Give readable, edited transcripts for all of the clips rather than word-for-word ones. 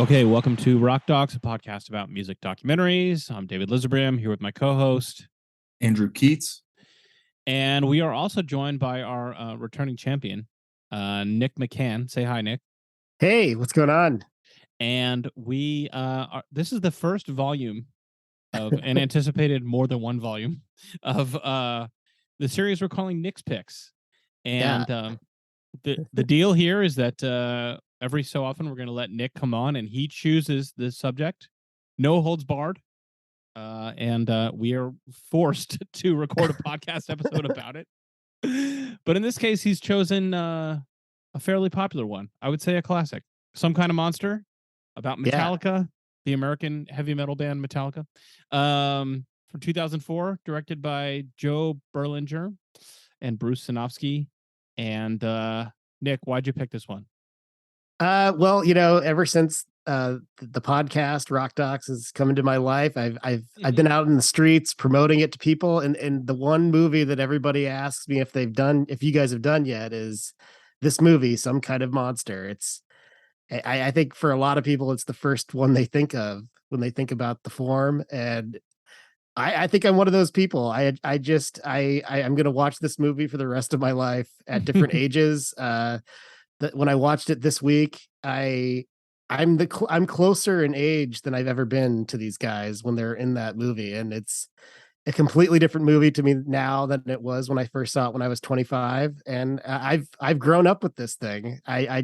Okay, welcome to Rock Docs, a podcast about music documentaries. I'm David Lizabram here with my co-host Andrew Keats. And we are also joined by our returning champion, Nick McCann. Say hi, Nick. Hey, what's going on? And this is the first volume of an anticipated more than one volume of the series we're calling Nick's Picks. And the deal here is that every so often we're going to let Nick come on and he chooses the subject, no holds barred. And we are forced to record a podcast episode about it. But in this case, he's chosen a fairly popular one. I would say a classic. Some Kind of Monster, about Metallica, the American heavy metal band Metallica. From 2004, directed by Joe Berlinger and Bruce Sinofsky. And Nick, why'd you pick this one? Well, ever since the podcast Rock Docs has come into my life, I've been out in the streets promoting it to people, and the one movie that everybody asks me if you guys have done yet is this movie, Some Kind of Monster. I think for a lot of people it's the first one they think of when they think about the form, and I think I'm one of those people. I'm gonna watch this movie for the rest of my life at different ages. When I watched it this week, I'm closer in age than I've ever been to these guys when they're in that movie, and it's a completely different movie to me now than it was when I first saw it when I was 25. And I've grown up with this thing. I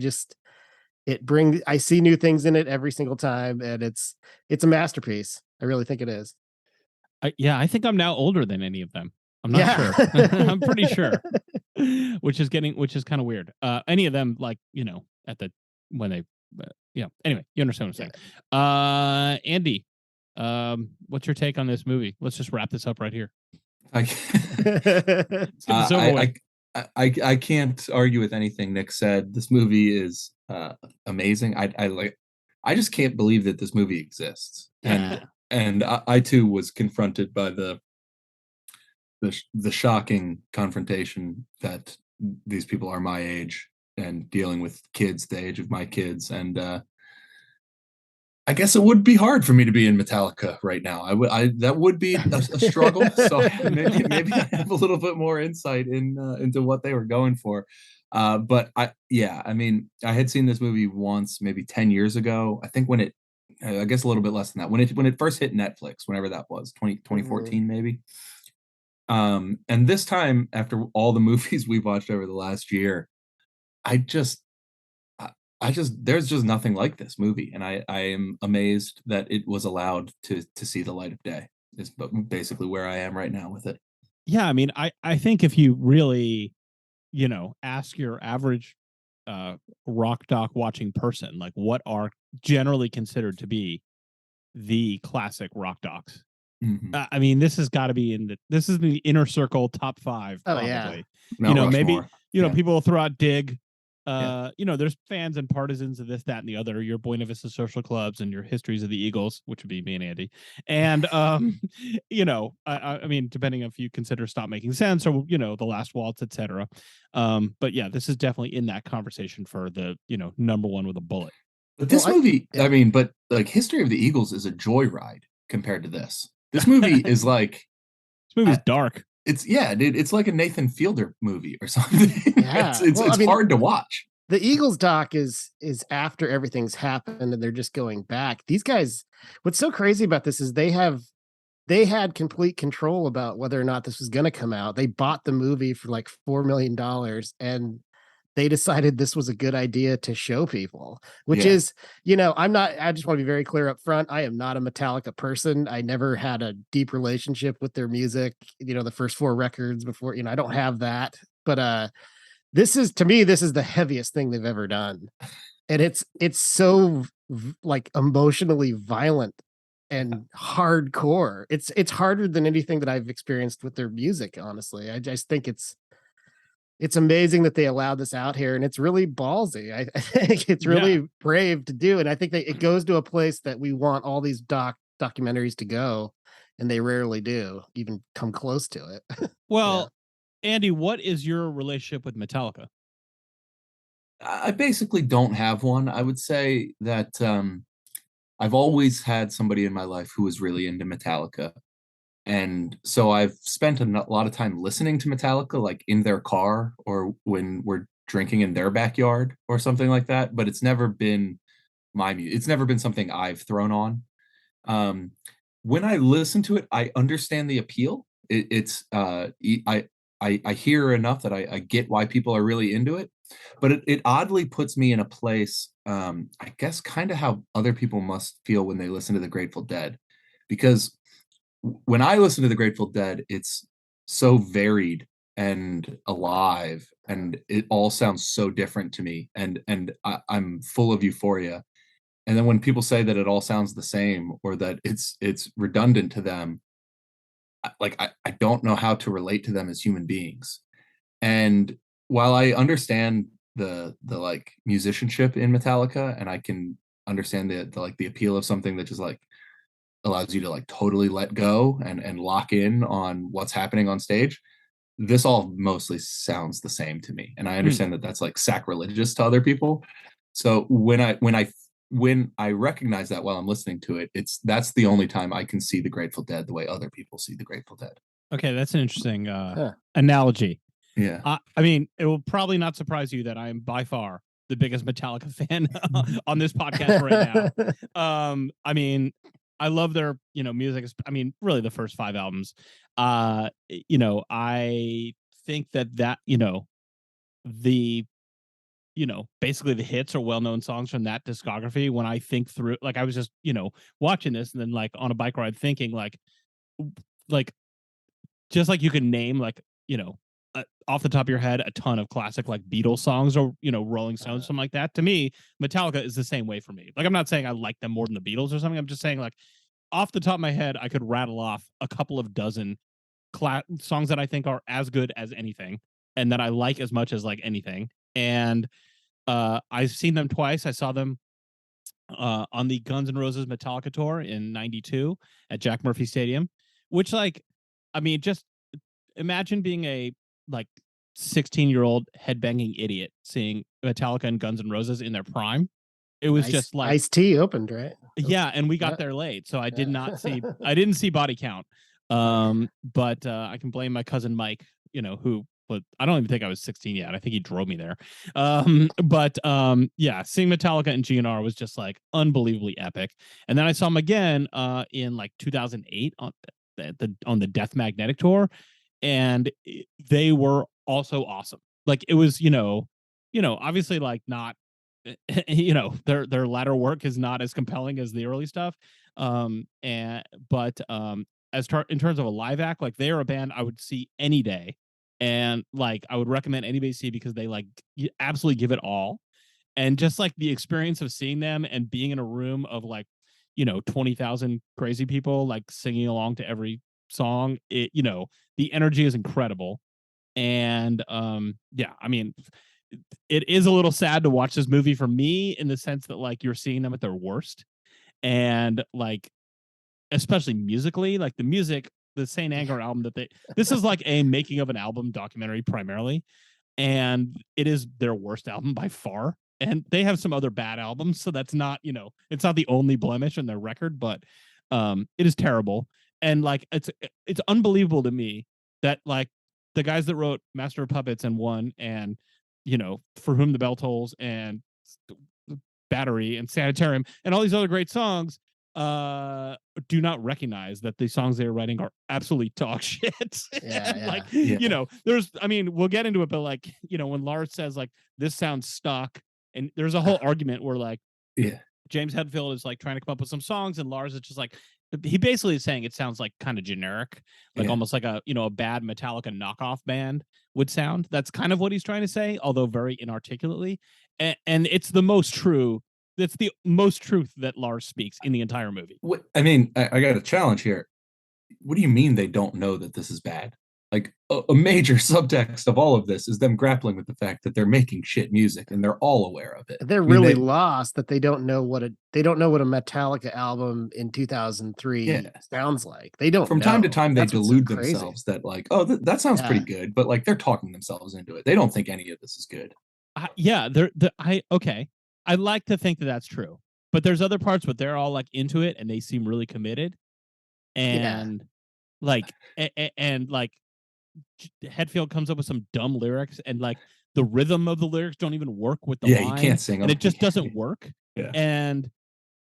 see new things in it every single time, and it's a masterpiece. I really think it is. I think I'm now older than any of them. I'm not sure. I'm pretty sure. Which is kind of weird. Any of them, anyway, you understand what I'm saying. Andy, what's your take on this movie? Let's just wrap this up right here. I can't argue with anything Nick said. This movie is amazing. I just can't believe that this movie exists. And I too was confronted by the shocking confrontation that these people are my age and dealing with kids the age of my kids. And I guess it would be hard for me to be in Metallica right now. That would be a struggle. So maybe I have a little bit more insight into what they were going for. But I had seen this movie once, maybe 10 years ago. I think I guess a little bit less than that, when it first hit Netflix, whenever that was, 2014 maybe. And this time, after all the movies we've watched over the last year, there's just nothing like this movie, and I am amazed that it was allowed to see the light of day. Is basically where I am right now with it. Yeah, I mean, I think if you really, ask your average rock doc watching person, like what are generally considered to be the classic rock docs. Mm-hmm. I mean, this has got to be this is the inner circle top 5. Probably. Yeah. People will throw out Dig. There's fans and partisans of this, that, and the other. Your Buena Vista Social Clubs and your Histories of the Eagles, which would be me and Andy. And I mean, depending if you consider Stop Making Sense or The Last Waltz, etc. But yeah, this is definitely in that conversation for the number one with a bullet. But this movie, I mean, but like History of the Eagles is a joyride compared to this. This movie is like this movie's dark. It's like a Nathan Fielder movie or something. Yeah. It's hard to watch. The Eagles doc is after everything's happened and they're just going back. These guys, what's so crazy about this is they had complete control about whether or not this was going to come out. They bought the movie for like $4 million and they decided this was a good idea to show people, which is, I just want to be very clear up front. I am not a Metallica person. I never had a deep relationship with their music, the first 4 records before, I don't have that, but, this is the heaviest thing they've ever done. And it's so like emotionally violent and hardcore. It's harder than anything that I've experienced with their music. Honestly, I just think it's amazing that they allowed this out here, and it's really ballsy. I think it's really brave to do. And I think it goes to a place that we want all these documentaries to go, and they rarely do even come close to it. Well, Andy, what is your relationship with Metallica? I basically don't have one. I would say that I've always had somebody in my life who was really into Metallica. And so I've spent a lot of time listening to Metallica, like in their car or when we're drinking in their backyard or something like that. But it's never been my music. It's never been something I've thrown on. Um, when I listen to it, I understand the appeal. I hear enough that I get why people are really into it, but it oddly puts me in a place, I guess, kind of how other people must feel when they listen to the Grateful Dead, because when I listen to the Grateful Dead, it's so varied and alive, and it all sounds so different to me, I'm full of euphoria. And then when people say that it all sounds the same or that it's redundant to them, I don't know how to relate to them as human beings. And while I understand the like musicianship in Metallica, and I can understand the like the appeal of something that just like allows you to like totally let go and lock in on what's happening on stage, this all mostly sounds the same to me. And I understand that that's like sacrilegious to other people. So when I recognize that while I'm listening to it, that's the only time I can see the Grateful Dead the way other people see the Grateful Dead. Okay, that's an interesting analogy. Yeah. I mean, it will probably not surprise you that I am by far the biggest Metallica fan on this podcast right now. I mean, I love their, music. I mean, really the first 5 albums. I think that the basically the hits are well-known songs from that discography. When I think through, like, I was just, watching this and then like on a bike ride thinking like just like you can name like, off the top of your head, a ton of classic like Beatles songs or, Rolling Stones, something like that. To me, Metallica is the same way for me. Like, I'm not saying I like them more than the Beatles or something. I'm just saying, like, off the top of my head, I could rattle off a couple of dozen songs that I think are as good as anything and that I like as much as like anything. And I've seen them twice. I saw them on the Guns N' Roses Metallica tour in '92 at Jack Murphy Stadium, which, like, I mean, just imagine being a like 16-year-old headbanging idiot seeing Metallica and Guns N' Roses in their prime. It was just like Ice-T opened, right? Yeah, and we got there late, so I didn't see Body Count. But I can blame my cousin Mike, who, but I don't even think I was 16 yet. I think he drove me there. Yeah, seeing Metallica and GNR was just like unbelievably epic. And then I saw them again in like 2008 on the Death Magnetic tour, and they were also awesome. Like, it was, obviously, like, not their latter work is not as compelling as the early stuff, and but in terms of a live act, like, they are a band I would see any day, and like I would recommend anybody see, because they like absolutely give it all. And just like the experience of seeing them and being in a room of like 20,000 crazy people like singing along to every song, the energy is incredible. And yeah, I mean, it is a little sad to watch this movie for me, in the sense that like you're seeing them at their worst, and like especially musically, like the Saint Anger album this is like a making of an album documentary primarily, and it is their worst album by far. And they have some other bad albums, so that's not, it's not the only blemish in their record, but it is terrible. And like it's unbelievable to me that like the guys that wrote Master of Puppets and One, and For Whom the Bell Tolls, and Battery, and Sanitarium, and all these other great songs, do not recognize that the songs they are writing are absolutely dog shit. There's, I mean, we'll get into it, but like, when Lars says like this sounds stuck, and there's a whole argument where like James Hetfield is like trying to come up with some songs, and Lars is just like, he basically is saying it sounds like kind of generic, like almost like a a bad Metallica knockoff band would sound. That's kind of what he's trying to say, although very inarticulately. And it's the most true. That's the most truth that Lars speaks in the entire movie. I mean, I got a challenge here. What do you mean they don't know that this is bad? Like, a major subtext of all of this is them grappling with the fact that they're making shit music, and they're all aware of it. They're really lost that they don't know what a Metallica album in 2003 sounds like. They don't. From time to time, they delude themselves that like, oh, that sounds pretty good, but like they're talking themselves into it. They don't think any of this is good. Okay. I like to think that that's true. But there's other parts, but they're all like into it and they seem really committed. And like, and like Hetfield comes up with some dumb lyrics, and like the rhythm of the lyrics don't even work with the line. You can't sing them. And it just doesn't work. Yeah. And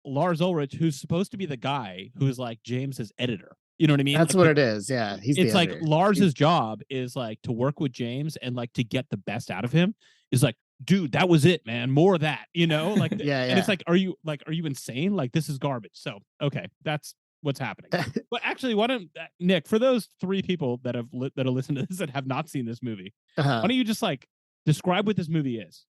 Lars Ulrich, who's supposed to be the guy who's like James's editor. You know what I mean? That's like what it is. Yeah. It's like Lars's job is like to work with James and like to get the best out of him. Is like, dude, that was it, man. More of that, you know? Like, and it's like, are you insane? Like, this is garbage. So, okay, that's what's happening. But actually, why don't Nick, for those 3 people that have that have listened to this and have not seen this movie, why don't you just like describe what this movie is?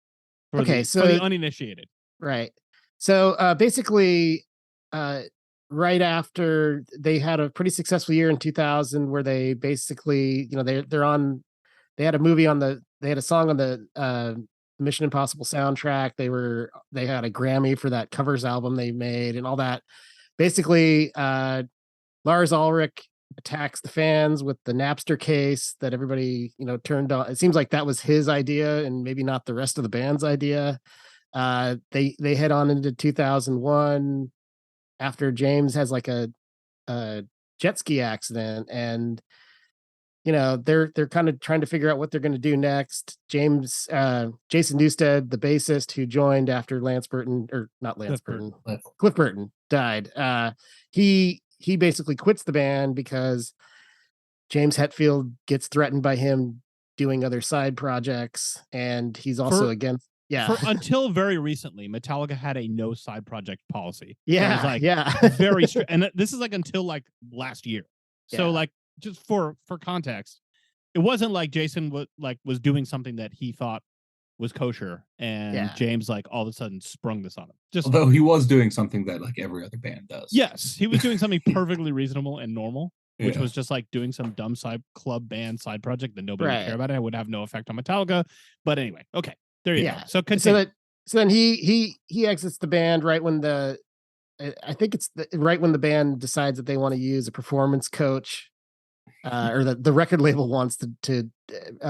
For the uninitiated. Right. So basically, right after they had a pretty successful year in 2000, where they basically, they had a movie they had a song on the Mission Impossible soundtrack. They had a Grammy for that covers album they made and all that. Basically, Lars Ulrich attacks the fans with the Napster case that everybody, turned on. It seems like that was his idea and maybe not the rest of the band's idea. They head on into 2001 after James has like a jet ski accident, and they're kind of trying to figure out what they're going to do next. Jason Newsted, the bassist who joined after Cliff Burton died. He basically quits the band because James Hetfield gets threatened by him doing other side projects, and he's also against. Yeah. Until very recently, Metallica had a no side project policy. Yeah. So it was like very strict. And this is like until like last year. So like, just for context, it wasn't like Jason was doing something that he thought was kosher, and James like all of a sudden sprung this on him. Although he was doing something that like every other band does. Yes, he was doing something perfectly reasonable and normal, which was just like doing some dumb side club band side project that nobody would care about. It would have no effect on Metallica. But anyway, okay, there you go. So continue. So then he exits the band right when I think it's right when the band decides that they want to use a performance coach. Or the record label wants to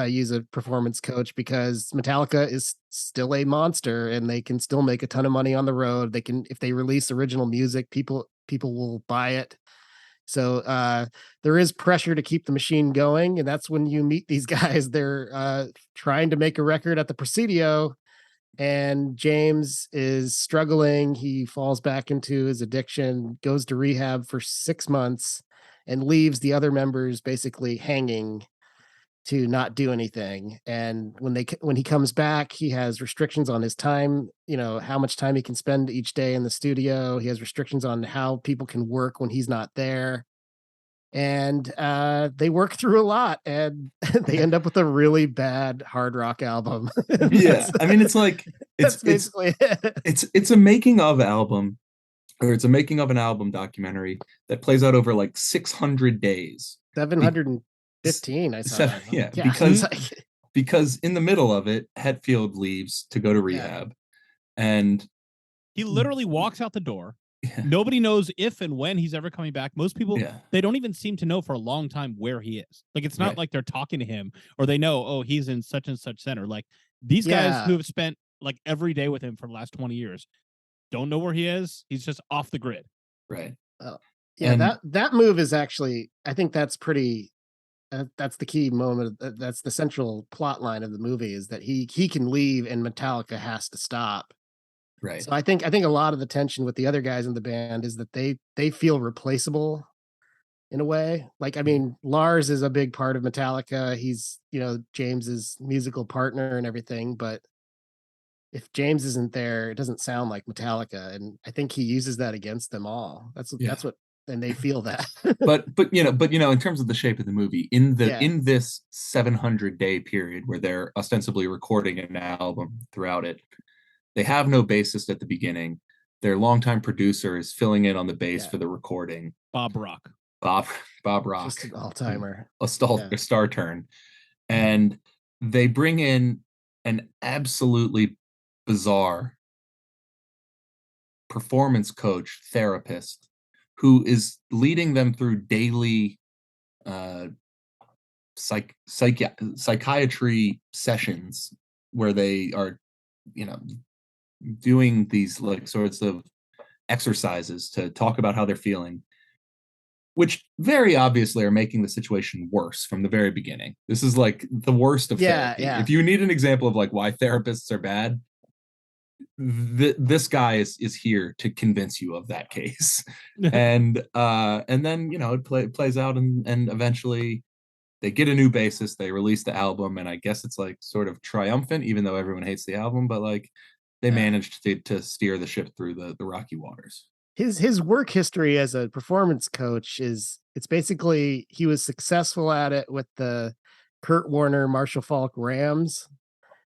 use a performance coach because Metallica is still a monster and they can still make a ton of money on the road. They can, if they release original music, people will buy it. So there is pressure to keep the machine going, and that's when you meet these guys. They're trying to make a record at the Presidio, and James is struggling. He falls back into his addiction, goes to rehab for 6 months, and leaves the other members basically hanging to not do anything. And when he comes back, he has restrictions on his time, how much time he can spend each day in the studio. He has restrictions on how people can work when he's not there. And they work through a lot, and they end up with a really bad hard rock album. I mean, it's like it's basically it's a making of album. Or it's a making of an album documentary that plays out over like 600 days. 715, I saw. Because in the middle of it, Hetfield leaves to go to rehab. And he literally walks out the door. Yeah. Nobody knows if and when he's ever coming back. Most people, they don't even seem to know for a long time where he is. Like, it's not like they're talking to him or they know, oh, he's in such and such center. Like, these guys who have spent like every day with him for the last 20 years don't know where he is. He's just off the grid. Right. That move is actually, I think that's pretty, that's the key moment. That's the central plot line of the movie, is that he can leave and Metallica has to stop. Right. So I think a lot of the tension with the other guys in the band is that they feel replaceable in a way. Like, I mean, Lars is a big part of Metallica. He's, James's musical partner and everything, but if James isn't there, it doesn't sound like Metallica. And I think he uses that against them all. That's what, and they feel that. but in terms of the shape of the movie, in this 700-day period where they're ostensibly recording an album throughout it, they have no bassist at the beginning. Their longtime producer is filling in on the bass for the recording. Bob Rock. Bob Rock. Just an all-timer. A star turn. And they bring in an absolutely bizarre performance coach therapist who is leading them through daily psychiatry sessions where they are doing these like sorts of exercises to talk about how they're feeling, which very obviously are making the situation worse from the very beginning. This is like the worst of therapy. Yeah. If you need an example of like why therapists are bad, this guy is here to convince you of that case. And then it plays out, and eventually they get a new bassist, they release the album, and I guess it's like sort of triumphant, even though everyone hates the album, but like they managed to steer the ship through the rocky waters. His work history as a performance coach it's basically he was successful at it with the Kurt Warner Marshall Falk Rams,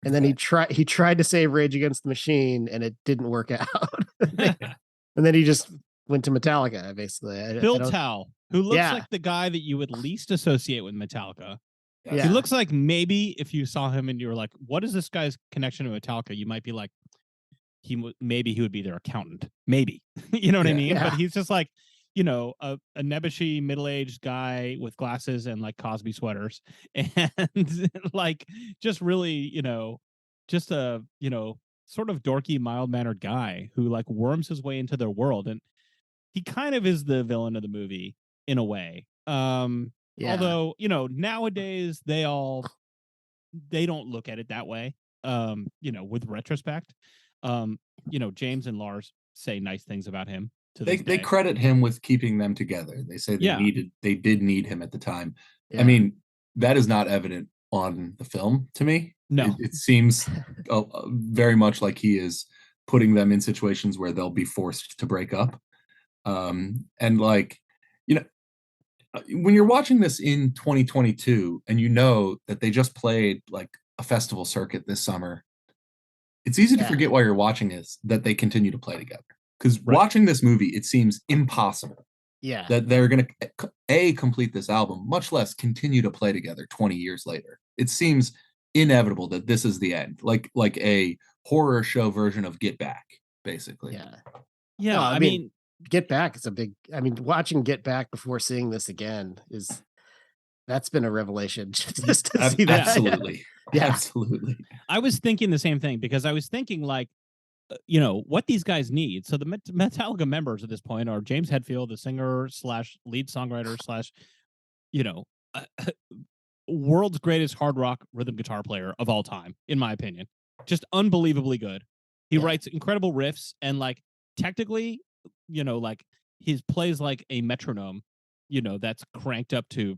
and then he tried to save Rage Against the Machine and it didn't work out. And then he just went to Metallica, basically. Phil Towle, who looks Yeah. like the guy that you would least associate with Metallica. Yeah. He looks like, maybe if you saw him and you were like, what is this guy's connection to Metallica? You might be like, maybe he would be their accountant. Maybe. You know what I mean? Yeah. But he's just like, a nebbishy middle-aged guy with glasses and like Cosby sweaters, and like just really, just a, sort of dorky, mild-mannered guy who like worms his way into their world. And he kind of is the villain of the movie in a way. Although, nowadays they don't look at it that way. With retrospect, James and Lars say nice things about him. They credit him with keeping them together. They say they did need him at the time. Yeah. I mean, that is not evident on the film to me. No, it seems very much like he is putting them in situations where they'll be forced to break up. And like, when you're watching this in 2022 and you know that they just played like a festival circuit this summer, it's easy to forget while you're watching this that they continue to play together. Because watching this movie, it seems impossible that they're going to complete this album, much less continue to play together 20 years later. It seems inevitable that this is the end, like a horror show version of Get Back, basically. Yeah. Well, I mean, Get Back is watching Get Back before seeing this again that's been a revelation. Just to see that. Absolutely. Yeah. Absolutely. I was thinking the same thing, because I was thinking like, what these guys need. So the Metallica members at this point are James Hetfield, the singer / lead songwriter / world's greatest hard rock rhythm guitar player of all time, in my opinion. Just unbelievably good. He writes incredible riffs, and like technically, like he plays like a metronome, that's cranked up to,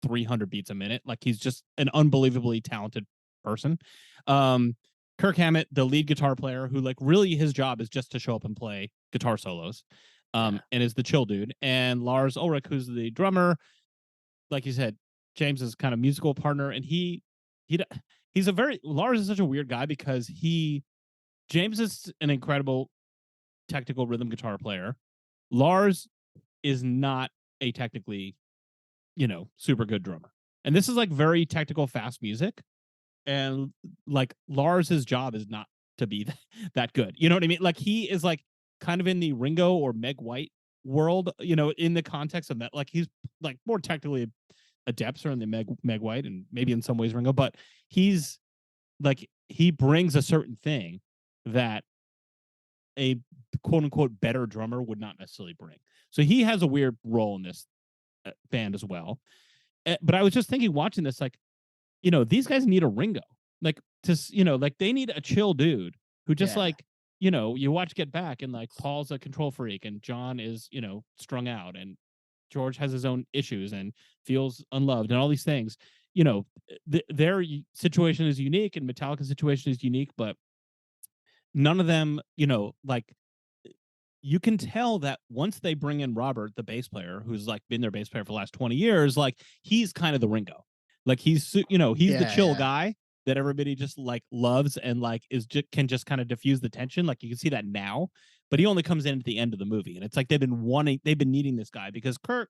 300 beats a minute. Like he's just an unbelievably talented person. Kirk Hammett, the lead guitar player, who like really his job is just to show up and play guitar solos, and is the chill dude. And Lars Ulrich, who's the drummer, like you said, James's kind of musical partner. And Lars is such a weird guy, because James is an incredible technical rhythm guitar player. Lars is not a technically, super good drummer. And this is like very technical, fast music. And like Lars's job is not to be that good. You know what I mean? Like he is like kind of in the Ringo or Meg White world, in the context of that. Like he's like more technically adept in the Meg White, and maybe in some ways Ringo, but he's like, he brings a certain thing that a quote unquote better drummer would not necessarily bring. So he has a weird role in this band as well. But I was just thinking, watching this, like, these guys need a Ringo, like like they need a chill dude who just like, you watch Get Back, and like Paul's a control freak, and John is, strung out, and George has his own issues and feels unloved, and all these things. Their situation is unique, and Metallica's situation is unique, but none of them, like, you can tell that once they bring in Robert, the bass player, who's like been their bass player for the last 20 years, like he's kind of the Ringo. Like he's the chill guy that everybody just like loves, and like can just kind of diffuse the tension. Like you can see that now, but he only comes in at the end of the movie, and it's like they've been needing this guy, because Kirk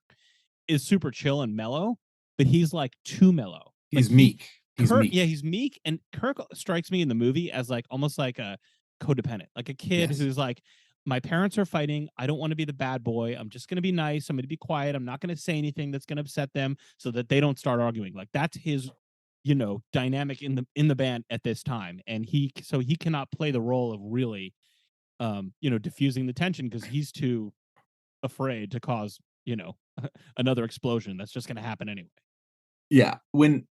is super chill and mellow, but he's like too mellow. He's meek. Meek. Yeah, he's meek, and Kirk strikes me in the movie as like almost like a codependent, like a kid who's like, my parents are fighting. I don't want to be the bad boy. I'm just going to be nice. I'm going to be quiet. I'm not going to say anything that's going to upset them, so that they don't start arguing. Like that's his, dynamic in the band at this time. And he cannot play the role of really diffusing the tension because he's too afraid to cause, another explosion that's just going to happen anyway. Yeah, when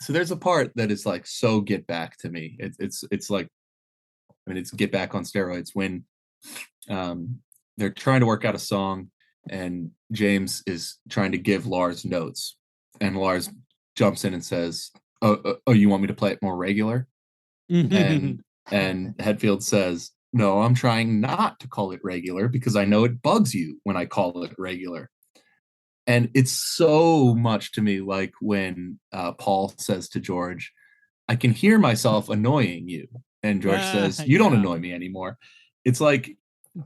so there's a part that is like so Get Back to me. It's like, I mean, it's Get Back on steroids when they're trying to work out a song and James is trying to give Lars notes, and Lars jumps in and says, "Oh, you want me to play it more regular?" And Hetfield says, "No, I'm trying not to call it regular because I know it bugs you when I call it regular." And it's so much to me like when Paul says to George, "I can hear myself annoying you." And George says, "You don't annoy me anymore." It's like,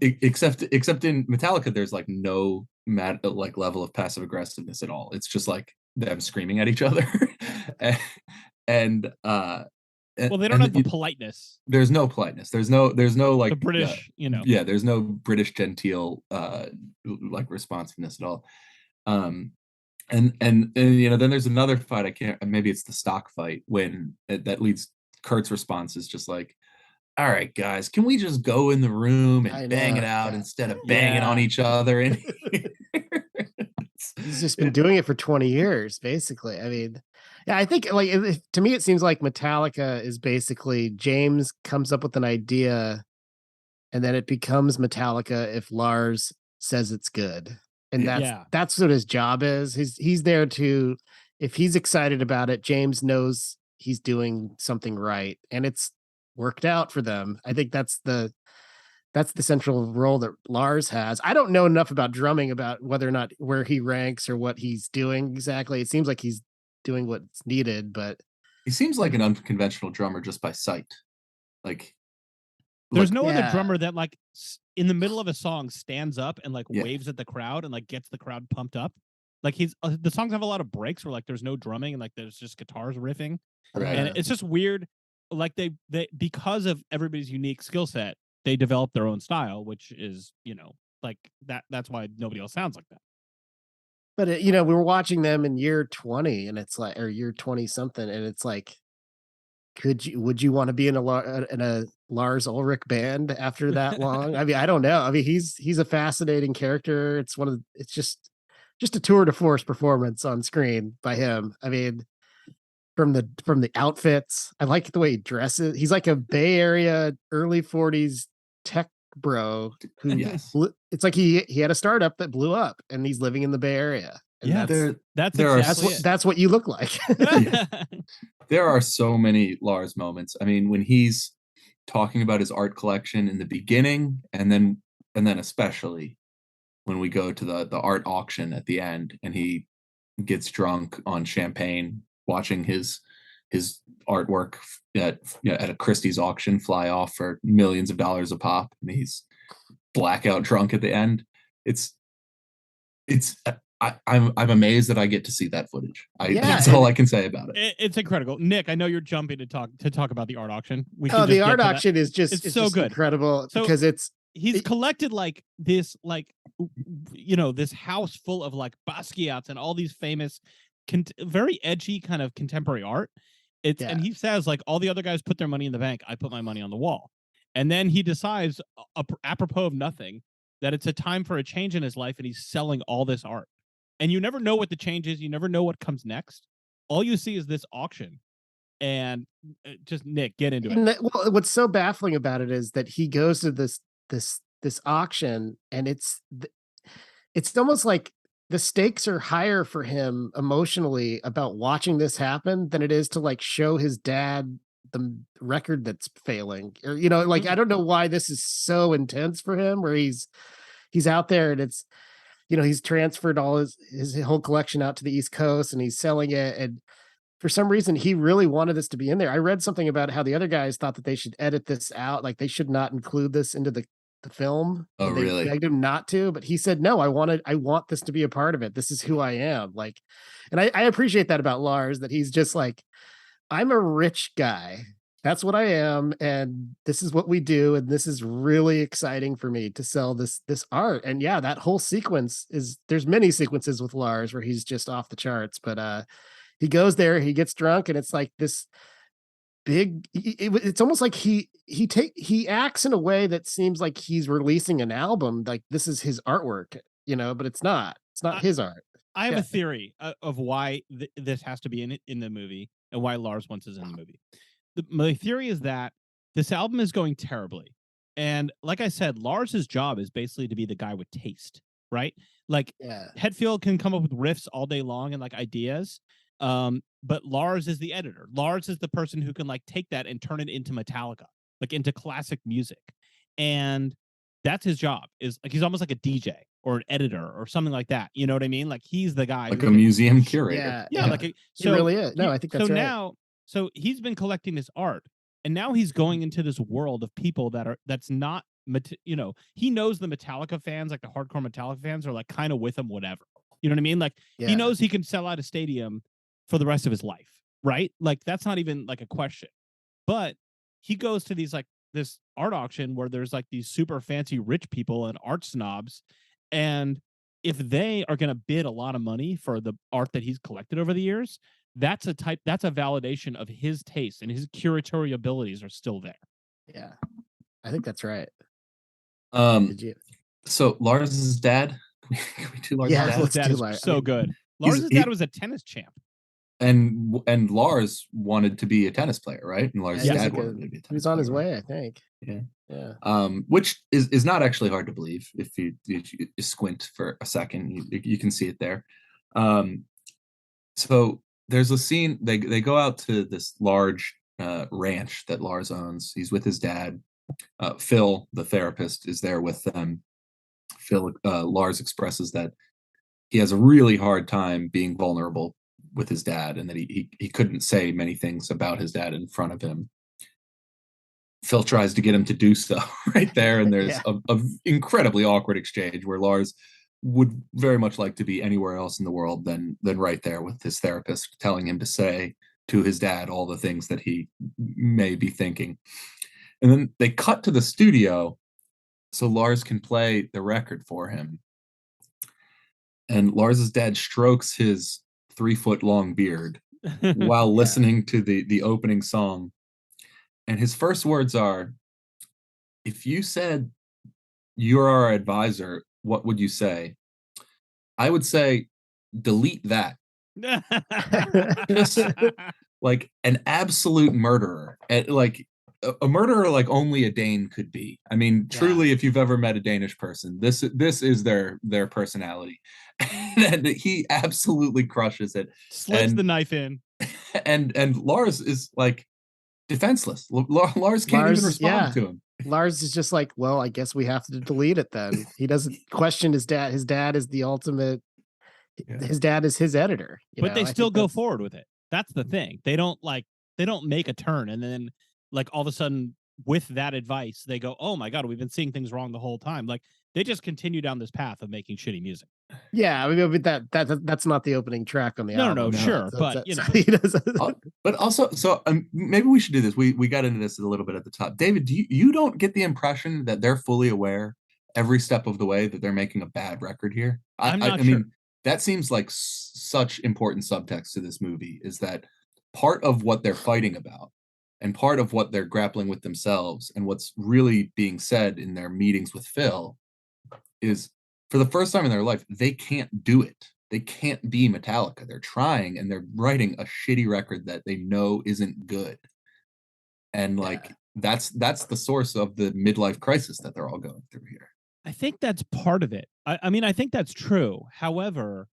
except in Metallica, there's like no level of passive aggressiveness at all. It's just like them screaming at each other. and well, they don't have the politeness. There's no politeness. There's no like the British, Yeah, there's no British genteel like responsiveness at all. And then there's another fight. I can't. Maybe it's the stock fight when that leads. Kurt's response is just like, "All right, guys, can we just go in the room and bang it out instead of banging on each other?" And he's just been doing it for 20 years, basically. I mean, yeah, I think like to me, it seems like Metallica is basically James comes up with an idea, and then it becomes Metallica if Lars says it's good. And that's what his job is. He's there to, if he's excited about it, James knows he's doing something right, and it's worked out for them. I think that's the central role that Lars has. I don't know enough about drumming about whether or not where he ranks or what he's doing exactly. It seems like he's doing what's needed, but he seems like an unconventional drummer just by sight. Like, there's no other drummer that like in the middle of a song stands up and like waves at the crowd and like gets the crowd pumped up. Like the songs have a lot of breaks where like there's no drumming and like there's just guitars riffing, and it's just weird. Like they because of everybody's unique skill set, they develop their own style, which is like that's why nobody else sounds like that. But we were watching them in year 20, and it's like, or year 20 something, and it's like, would you want to be in a Lars Ulrich band after that long? I mean, I don't know. I mean, he's a fascinating character. It's just a tour de force performance on screen by him. I mean, from the outfits, I like the way he dresses. He's like a Bay Area early 40s tech bro who it's like he had a startup that blew up and he's living in the Bay Area. And that's what you look like. There are so many Lars moments. I mean, when he's talking about his art collection in the beginning, and then especially when we go to the art auction at the end, and he gets drunk on champagne, watching his artwork at a Christie's auction fly off for millions of dollars a pop, and he's blackout drunk at the end. I'm amazed that I get to see that footage. That's all I can say about it. It's incredible. Nick, I know you're jumping to talk about the art auction. The art auction is just it's so just good, incredible, because he's collected like this, like this house full of like Basquiat's and all these famous, very edgy kind of contemporary art. And he says like all the other guys put their money in the bank, I put my money on the wall, and then he decides, apropos of nothing, that it's a time for a change in his life, and he's selling all this art. And you never know what the change is. You never know what comes next. All you see is this auction. And just, Nick, get into it. Well, what's so baffling about it is that he goes to this auction, and it's almost like the stakes are higher for him emotionally about watching this happen than it is to like show his dad the record that's failing, or like I don't know why this is so intense for him, where he's out there and it's he's transferred all his whole collection out to the East Coast and he's selling it, and for some reason he really wanted this to be in there. I read something about how the other guys thought that they should edit this out, like they should not include this into the film. Oh, and they really? begged him not to, but he said, "No, I want this to be a part of it. This is who I am." Like, and I appreciate that about Lars, that he's just like, I'm a rich guy. That's what I am, and this is what we do, and this is really exciting for me to sell this art. And yeah, that whole sequence there's many sequences with Lars where he's just off the charts, but he goes there, he gets drunk, and it's like this big. It's almost like he acts in a way that seems like he's releasing an album. Like this is his artwork, but it's not. It's not his art. I have a theory of why this has to be in the movie and why Lars wants is in the movie. My theory is that this album is going terribly. And like I said, Lars's job is basically to be the guy with taste, right? Like Hetfield can come up with riffs all day long and like ideas. But Lars is the editor. Lars is the person who can like take that and turn it into Metallica, like into classic music. And that's his job, is like he's almost like a DJ or an editor or something like that. You know what I mean? Like he's the guy, like a museum curator. Yeah. Like it really is. No, I think that's right. So he's been collecting this art, and now he's going into this world of people that's not, he knows the Metallica fans, like the hardcore Metallica fans, are like kind of with him, whatever. You know what I mean? Like he knows he can sell out a stadium for the rest of his life, right? Like that's not even like a question. But he goes to these like this art auction where there's like these super fancy rich people and art snobs, and if they are going to bid a lot of money for the art that he's collected over the years, that's a validation of his taste, and his curatorial abilities are still there. Yeah, I think that's right. So Lars's dad, can we do Lars's dad? His dad is so good. Lars's dad was a tennis champ. And Lars wanted to be a tennis player, right? And Lars' dad wanted to be a tennis player. He was on his way, I think. Yeah. Which is not actually hard to believe if you squint for a second. You can see it there. So there's a scene, they go out to this large ranch that Lars owns. He's with his dad. Phil, the therapist, is there with them. Lars expresses that he has a really hard time being vulnerable with his dad, and that he couldn't say many things about his dad in front of him. Phil tries to get him to do so right there, and there's a incredibly awkward exchange where Lars would very much like to be anywhere else in the world than right there with his therapist, telling him to say to his dad all the things that he may be thinking. And then they cut to the studio so Lars can play the record for him. And Lars's dad strokes his 3-foot-long beard while listening to the opening song. And his first words are, "If you said you're our advisor, what would you say?" I would say, "Delete that." Just like an absolute murderer. Like a murderer like only a Dane could be. I mean, truly, if you've ever met a Danish person, this is their personality. And he absolutely crushes it. Slips the knife in. And Lars is like defenseless. Lars can't even respond to him. Lars is just like, well, I guess we have to delete it then. He doesn't question his dad. His dad is the ultimate. His dad is his editor. But they still go forward with it. That's the thing. They don't make a turn and then like all of a sudden with that advice they go, oh my God, we've been seeing things wrong the whole time. Like they just continue down this path of making shitty music. Yeah, I mean, that's not the opening track on the album. No, sure, but you know. But also, so maybe we should do this. We got into this a little bit at the top. David, you don't get the impression that they're fully aware every step of the way that they're making a bad record here? I'm not sure. I mean, that seems like such important subtext to this movie, is that part of what they're fighting about and part of what they're grappling with themselves and what's really being said in their meetings with Phil is, for the first time in their life, they can't do it. They can't be Metallica. They're trying, and they're writing a shitty record that they know isn't good. And that's the source of the midlife crisis that they're all going through here. I think that's part of it. I mean, I think that's true. However,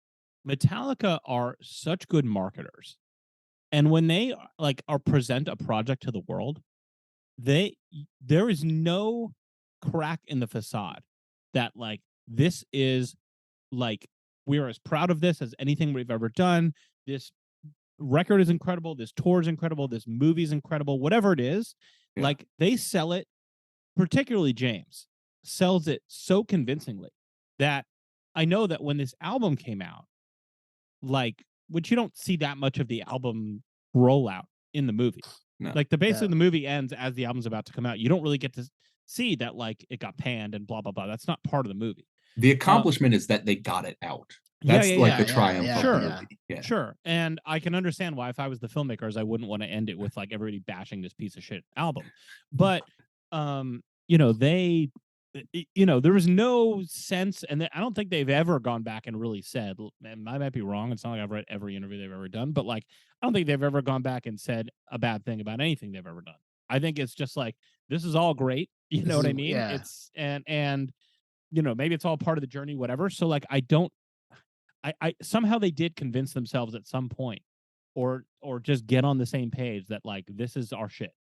Metallica are such good marketers. And when they present a project to the world, there is no crack in the facade that like this is like we're as proud of this as anything we've ever done. This record is incredible. This tour is incredible. This movie is incredible. Whatever it is, like they sell it. Particularly James sells it so convincingly that I know that when this album came out, like, which you don't see that much of the album rollout in the movie. No. Like the base of the movie ends as the album's about to come out. You don't really get to see that like it got panned and blah blah blah. That's not part of the movie. The accomplishment is that they got it out. That's like the yeah, triumph yeah, of the yeah. movie. Yeah. Sure. And I can understand why, if I was the filmmakers, I wouldn't want to end it with like everybody bashing this piece of shit album. But, you know, there was no sense, and I don't think they've ever gone back and really said, and I might be wrong. It's not like I've read every interview they've ever done, but like, I don't think they've ever gone back and said a bad thing about anything they've ever done. I think it's just like, this is all great. You know what I mean? Yeah. It's, and, you know, maybe it's all part of the journey, whatever. So like, I somehow they did convince themselves at some point, or just get on the same page that like, this is our shit.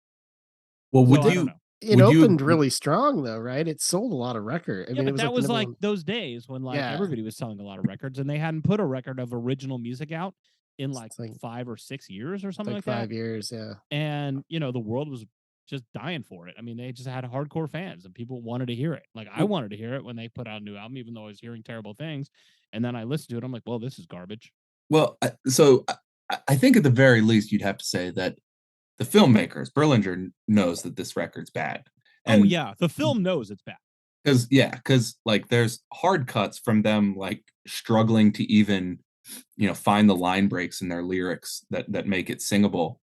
Well, So would I don't you know. It would you opened really strong though, right? It sold a lot of records. I Yeah, mean, it but was that like was number like one. those days when like Yeah. everybody was selling a lot of records, and they hadn't put a record of original music out in like It's like 5 or 6 years or something like like that. 5 years, yeah. And you know, the world was just dying for it. I mean, they just had hardcore fans, and people wanted to hear it. Like, I wanted to hear it when they put out a new album, even though I was hearing terrible things. And then I listened to it, I'm like, well, this is garbage. Well, I think at the very least you'd have to say that the filmmakers, Berlinger, knows that this record's bad. Oh And yeah, the film knows it's bad. because like there's hard cuts from them like struggling to even, you know, find the line breaks in their lyrics that make it singable,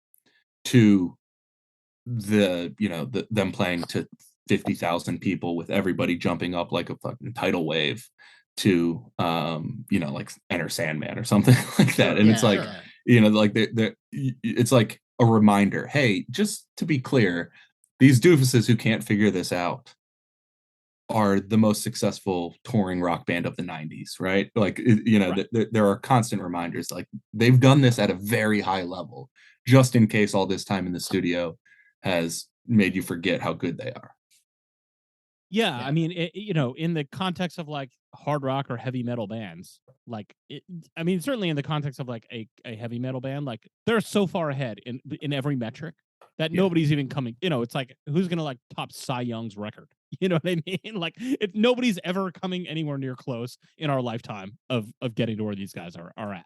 to them playing to 50,000 people with everybody jumping up like a fucking tidal wave, to like Enter Sandman or something like that. And it's like, like it's like a reminder, hey, just to be clear, these doofuses who can't figure this out are the most successful touring rock band of the 90s, right? Like, right. There are constant reminders, like they've done this at a very high level, just in case all this time in the studio has made you forget how good they are. Yeah, I mean, in the context of like hard rock or heavy metal bands, like, I mean, certainly in the context of like a heavy metal band, like they're so far ahead in every metric that nobody's even coming. You know, it's like, who's gonna like top Cy Young's record? You know what I mean? Like, nobody's ever coming anywhere near close in our lifetime of getting to where these guys are at.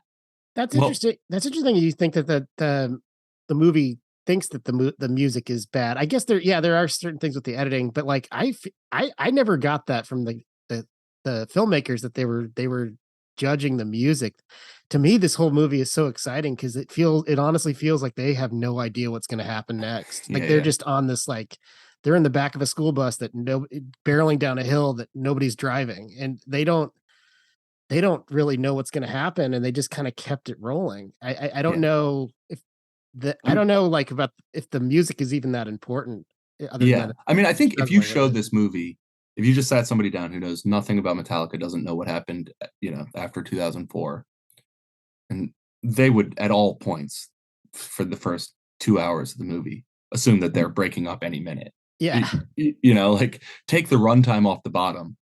That's interesting. That's interesting. You think that the movie thinks that the music is bad. I guess there are certain things with the editing, but like I never got that from the filmmakers, that they were judging the music. To me, this whole movie is so exciting because it honestly feels like they have no idea what's going to happen next. Like they're just on this, like they're in the back of a school bus barreling down a hill that nobody's driving, and they don't really know what's going to happen, and they just kind of kept it rolling. I don't know if I don't know, like, about if the music is even that important. Other than I mean, I think if you showed this movie, if you just sat somebody down who knows nothing about Metallica, doesn't know what happened, after 2004, and they would at all points for the first 2 hours of the movie assume that they're breaking up any minute. Yeah. Like, take the runtime off the bottom.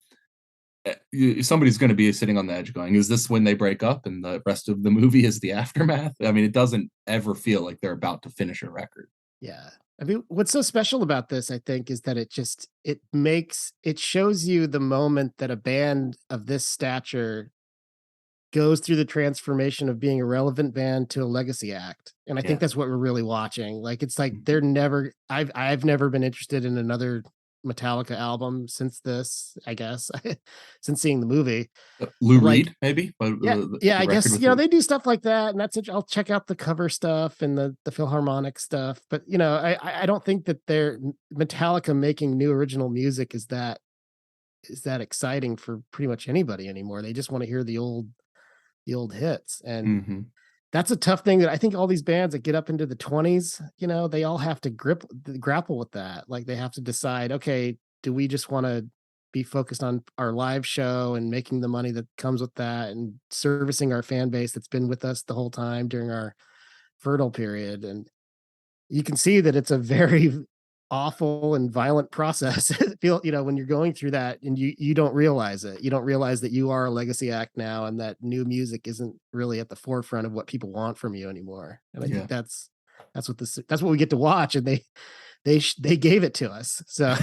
Somebody's going to be sitting on the edge going, is this when they break up and the rest of the movie is the aftermath? I mean, it doesn't ever feel like they're about to finish a record. Yeah. I mean, what's so special about this, I think, is that it shows you the moment that a band of this stature goes through the transformation of being a relevant band to a legacy act. And I think that's what we're really watching. Like, it's like I've never been interested in another Metallica album since this, I guess, since seeing the movie. Lou Reed, maybe. I guess they do stuff like that, and that's it. I'll check out the cover stuff and the Philharmonic stuff, but I don't think that they're Metallica making new original music is that exciting for pretty much anybody anymore. They just want to hear the old hits, and that's a tough thing that I think all these bands that get up into the 20s, they all have to grapple with that. Like, they have to decide, okay, do we just want to be focused on our live show and making the money that comes with that and servicing our fan base that's been with us the whole time during our fertile period? And you can see that it's a very awful and violent process. When you're going through that, and you don't realize it. You don't realize that you are a legacy act now, and that new music isn't really at the forefront of what people want from you anymore. And I think that's what we get to watch, and they gave it to us. So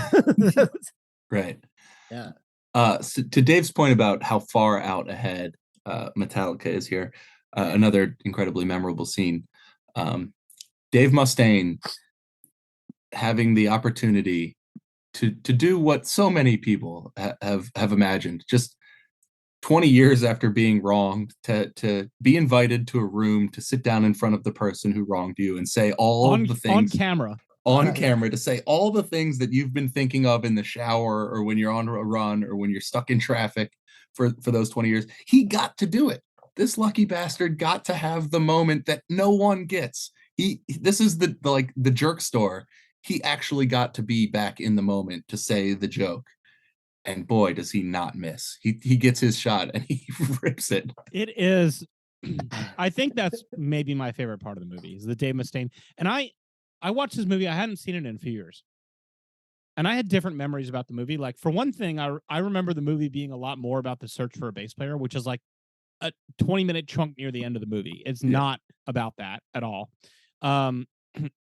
right. Yeah. So to Dave's point about how far out ahead Metallica is here, another incredibly memorable scene. Dave Mustaine having the opportunity to do what so many people have imagined, just 20 years after being wronged, to be invited to a room to sit down in front of the person who wronged you and say all of the on things camera. on camera, to say all the things that you've been thinking of in the shower or when you're on a run or when you're stuck in traffic for those 20 years. He got to do it. This lucky bastard got to have the moment that no one gets. This is the like the jerk store. He actually got to be back in the moment to say the joke. And boy, does he not miss. He gets his shot and he rips it. It is. I think that's maybe my favorite part of the movie is the Dave Mustaine. And I watched this movie. I hadn't seen it in a few years. And I had different memories about the movie. Like, for one thing, I remember the movie being a lot more about the search for a bass player, which is like a 20-minute chunk near the end of the movie. It's not about that at all. I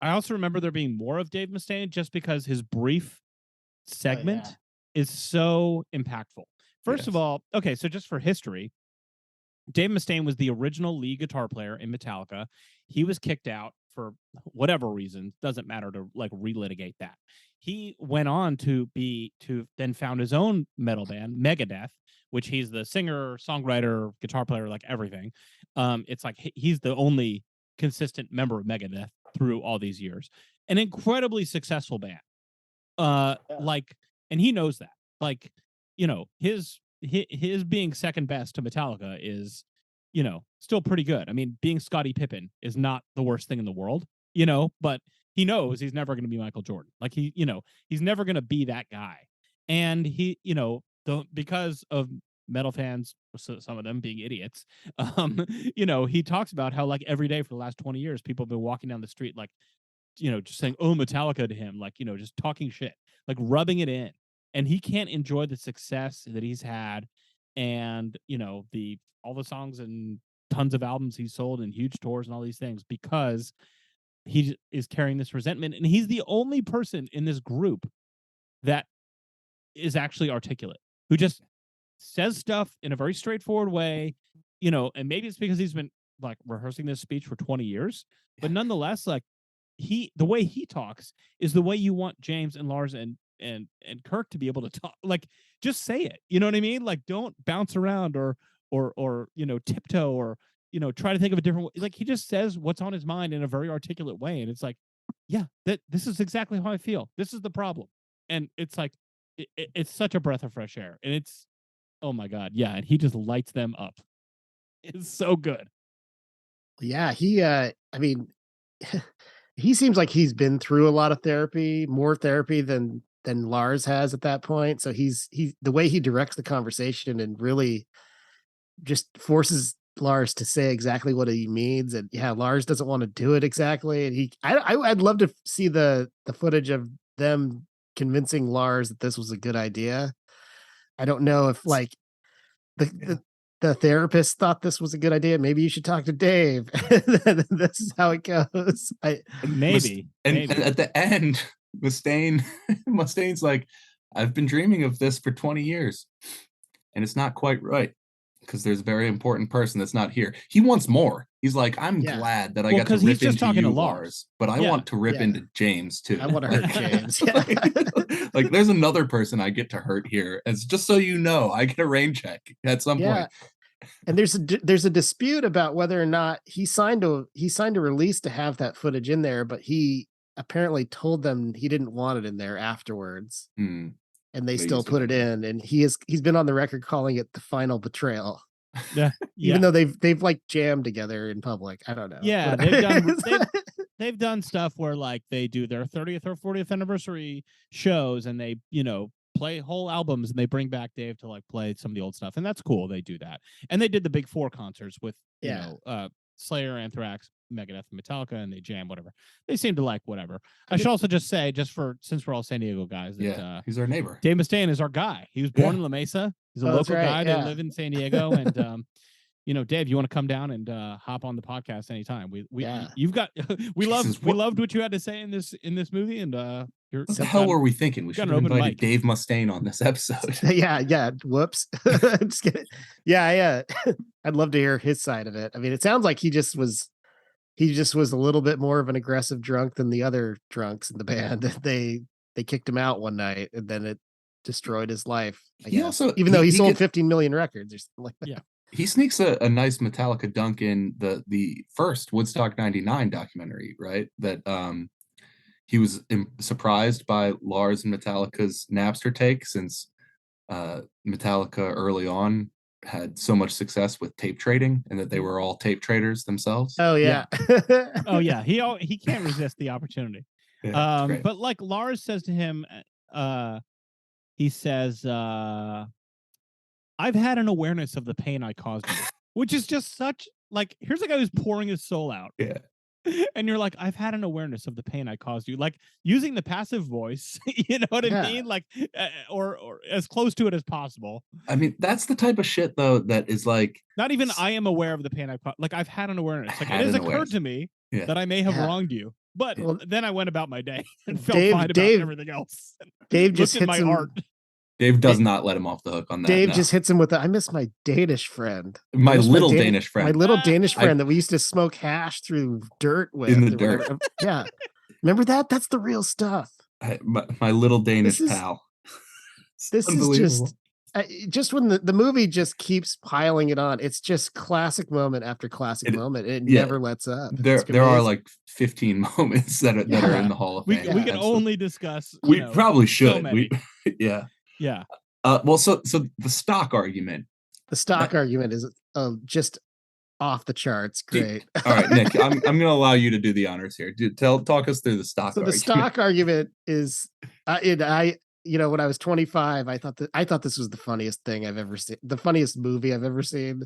also remember there being more of Dave Mustaine just because his brief segment is so impactful. First of all, okay, so just for history, Dave Mustaine was the original lead guitar player in Metallica. He was kicked out for whatever reason. Doesn't matter to like relitigate that. He went on to then found his own metal band, Megadeth, which he's the singer, songwriter, guitar player, like everything. It's like he's the only consistent member of Megadeth through all these years. An incredibly successful band. Like, and he knows that. Like, you know, his being second best to Metallica is, you know, still pretty good. I mean, being Scottie Pippen is not the worst thing in the world, you know, but he knows he's never going to be Michael Jordan. Like, you know, he's never going to be that guy. And he, you know, because of metal fans, some of them being idiots, you know, he talks about how like every day for the last 20 years, people have been walking down the street, like, you know, just saying, oh, Metallica to him, like, you know, just talking shit, like rubbing it in. And he can't enjoy the success that he's had and, you know, all the songs and tons of albums he's sold and huge tours and all these things because he is carrying this resentment. And he's the only person in this group that is actually articulate, who just says stuff in a very straightforward way, you know, and maybe it's because he's been like rehearsing this speech for 20 years, but nonetheless, like the way he talks is the way you want James and Lars and Kirk to be able to talk. Like, just say it. You know what I mean? Like, don't bounce around or you know, tiptoe or, you know, try to think of a different way. Like, he just says what's on his mind in a very articulate way. And it's like, yeah, this is exactly how I feel. This is the problem. And it's like, it's such a breath of fresh air. And it's, oh my God. Yeah. And he just lights them up. It's so good. Yeah. I mean, he seems like he's been through a lot of therapy, more therapy than Lars has at that point. So he's the way he directs the conversation and really just forces Lars to say exactly what he means. And yeah, Lars doesn't want to do it exactly. And I'd love to see the footage of them convincing Lars that this was a good idea. I don't know if like the therapist thought this was a good idea. Maybe you should talk to Dave. This is how it goes. Maybe. And at the end, Mustaine's like, I've been dreaming of this for 20 years, and it's not quite right because there's a very important person that's not here. He wants more. He's like, I'm glad that I got to rip into you, Lars, but I want to rip into James too. I want to hurt James. Like, there's another person I get to hurt here. It's just so you know, I get a rain check at some point. And there's a dispute about whether or not he signed a release to have that footage in there, but he apparently told them he didn't want it in there afterwards. And they still put it in, and he's been on the record calling it the final betrayal. Yeah. Even though they've like jammed together in public. I don't know. Yeah, they've done stuff where like they do their 30th or 40th anniversary shows and they, you know, play whole albums and they bring back Dave to like play some of the old stuff, and that's cool. They do that. And they did the big four concerts with you know Slayer, Anthrax, Megadeth, and Metallica, and they jam whatever. They seem to like whatever. I should also just say, since we're all San Diego guys, that he's our neighbor. Dave Mustaine is our guy. He was born in La Mesa. He's a local guy to live in San Diego, and you know, Dave, you want to come down and hop on the podcast anytime? We loved what you had to say in this movie, and what the hell were we thinking? We should have invited Dave Mustaine on this episode. yeah. Whoops. Just kidding. Yeah. I'd love to hear his side of it. I mean, it sounds like he just was a little bit more of an aggressive drunk than the other drunks in the band. They kicked him out one night, and then destroyed his life. I He guess, also even though he sold gets, 15 million records or something like that. Yeah. he sneaks a nice Metallica dunk in the first Woodstock '99 documentary, right? That he was surprised by Lars and Metallica's Napster take, since Metallica early on had so much success with tape trading, and that they were all tape traders themselves. Oh yeah. Oh yeah, he can't resist the opportunity. Yeah, it's great. But like Lars says to him, he says, I've had an awareness of the pain I caused you, which is just such like, here's a guy who's pouring his soul out. Yeah. And you're like, I've had an awareness of the pain I caused you, like using the passive voice, you know what I mean? Like, or as close to it as possible. I mean, that's the type of shit though that is like, not even I am aware of the pain I caused. Like, I've had an awareness. Like, it has occurred to me that I may have wronged you, but then I went about my day and felt fine about everything else. Dave just hits my him. Heart. Dave does not let him off the hook on that. Dave just hits him with I miss my Danish friend. My little Danish friend. My little Danish friend that we used to smoke hash through dirt with. In the dirt. Whatever. Yeah. Remember that? That's the real stuff. My little Danish pal. This is just when the movie just keeps piling it on. It's just classic moment after classic moment. It never lets up. There are like 15 moments that are in the Hall of Fame. We can only discuss. We probably should. So yeah. Yeah. Well, so the stock argument. The stock argument is just off the charts. Great. All right, Nick, I'm going to allow you to do the honors here. Talk us through the stock. So the stock argument is, when I was 25, I thought this was the funniest thing I've ever seen, the funniest movie I've ever seen.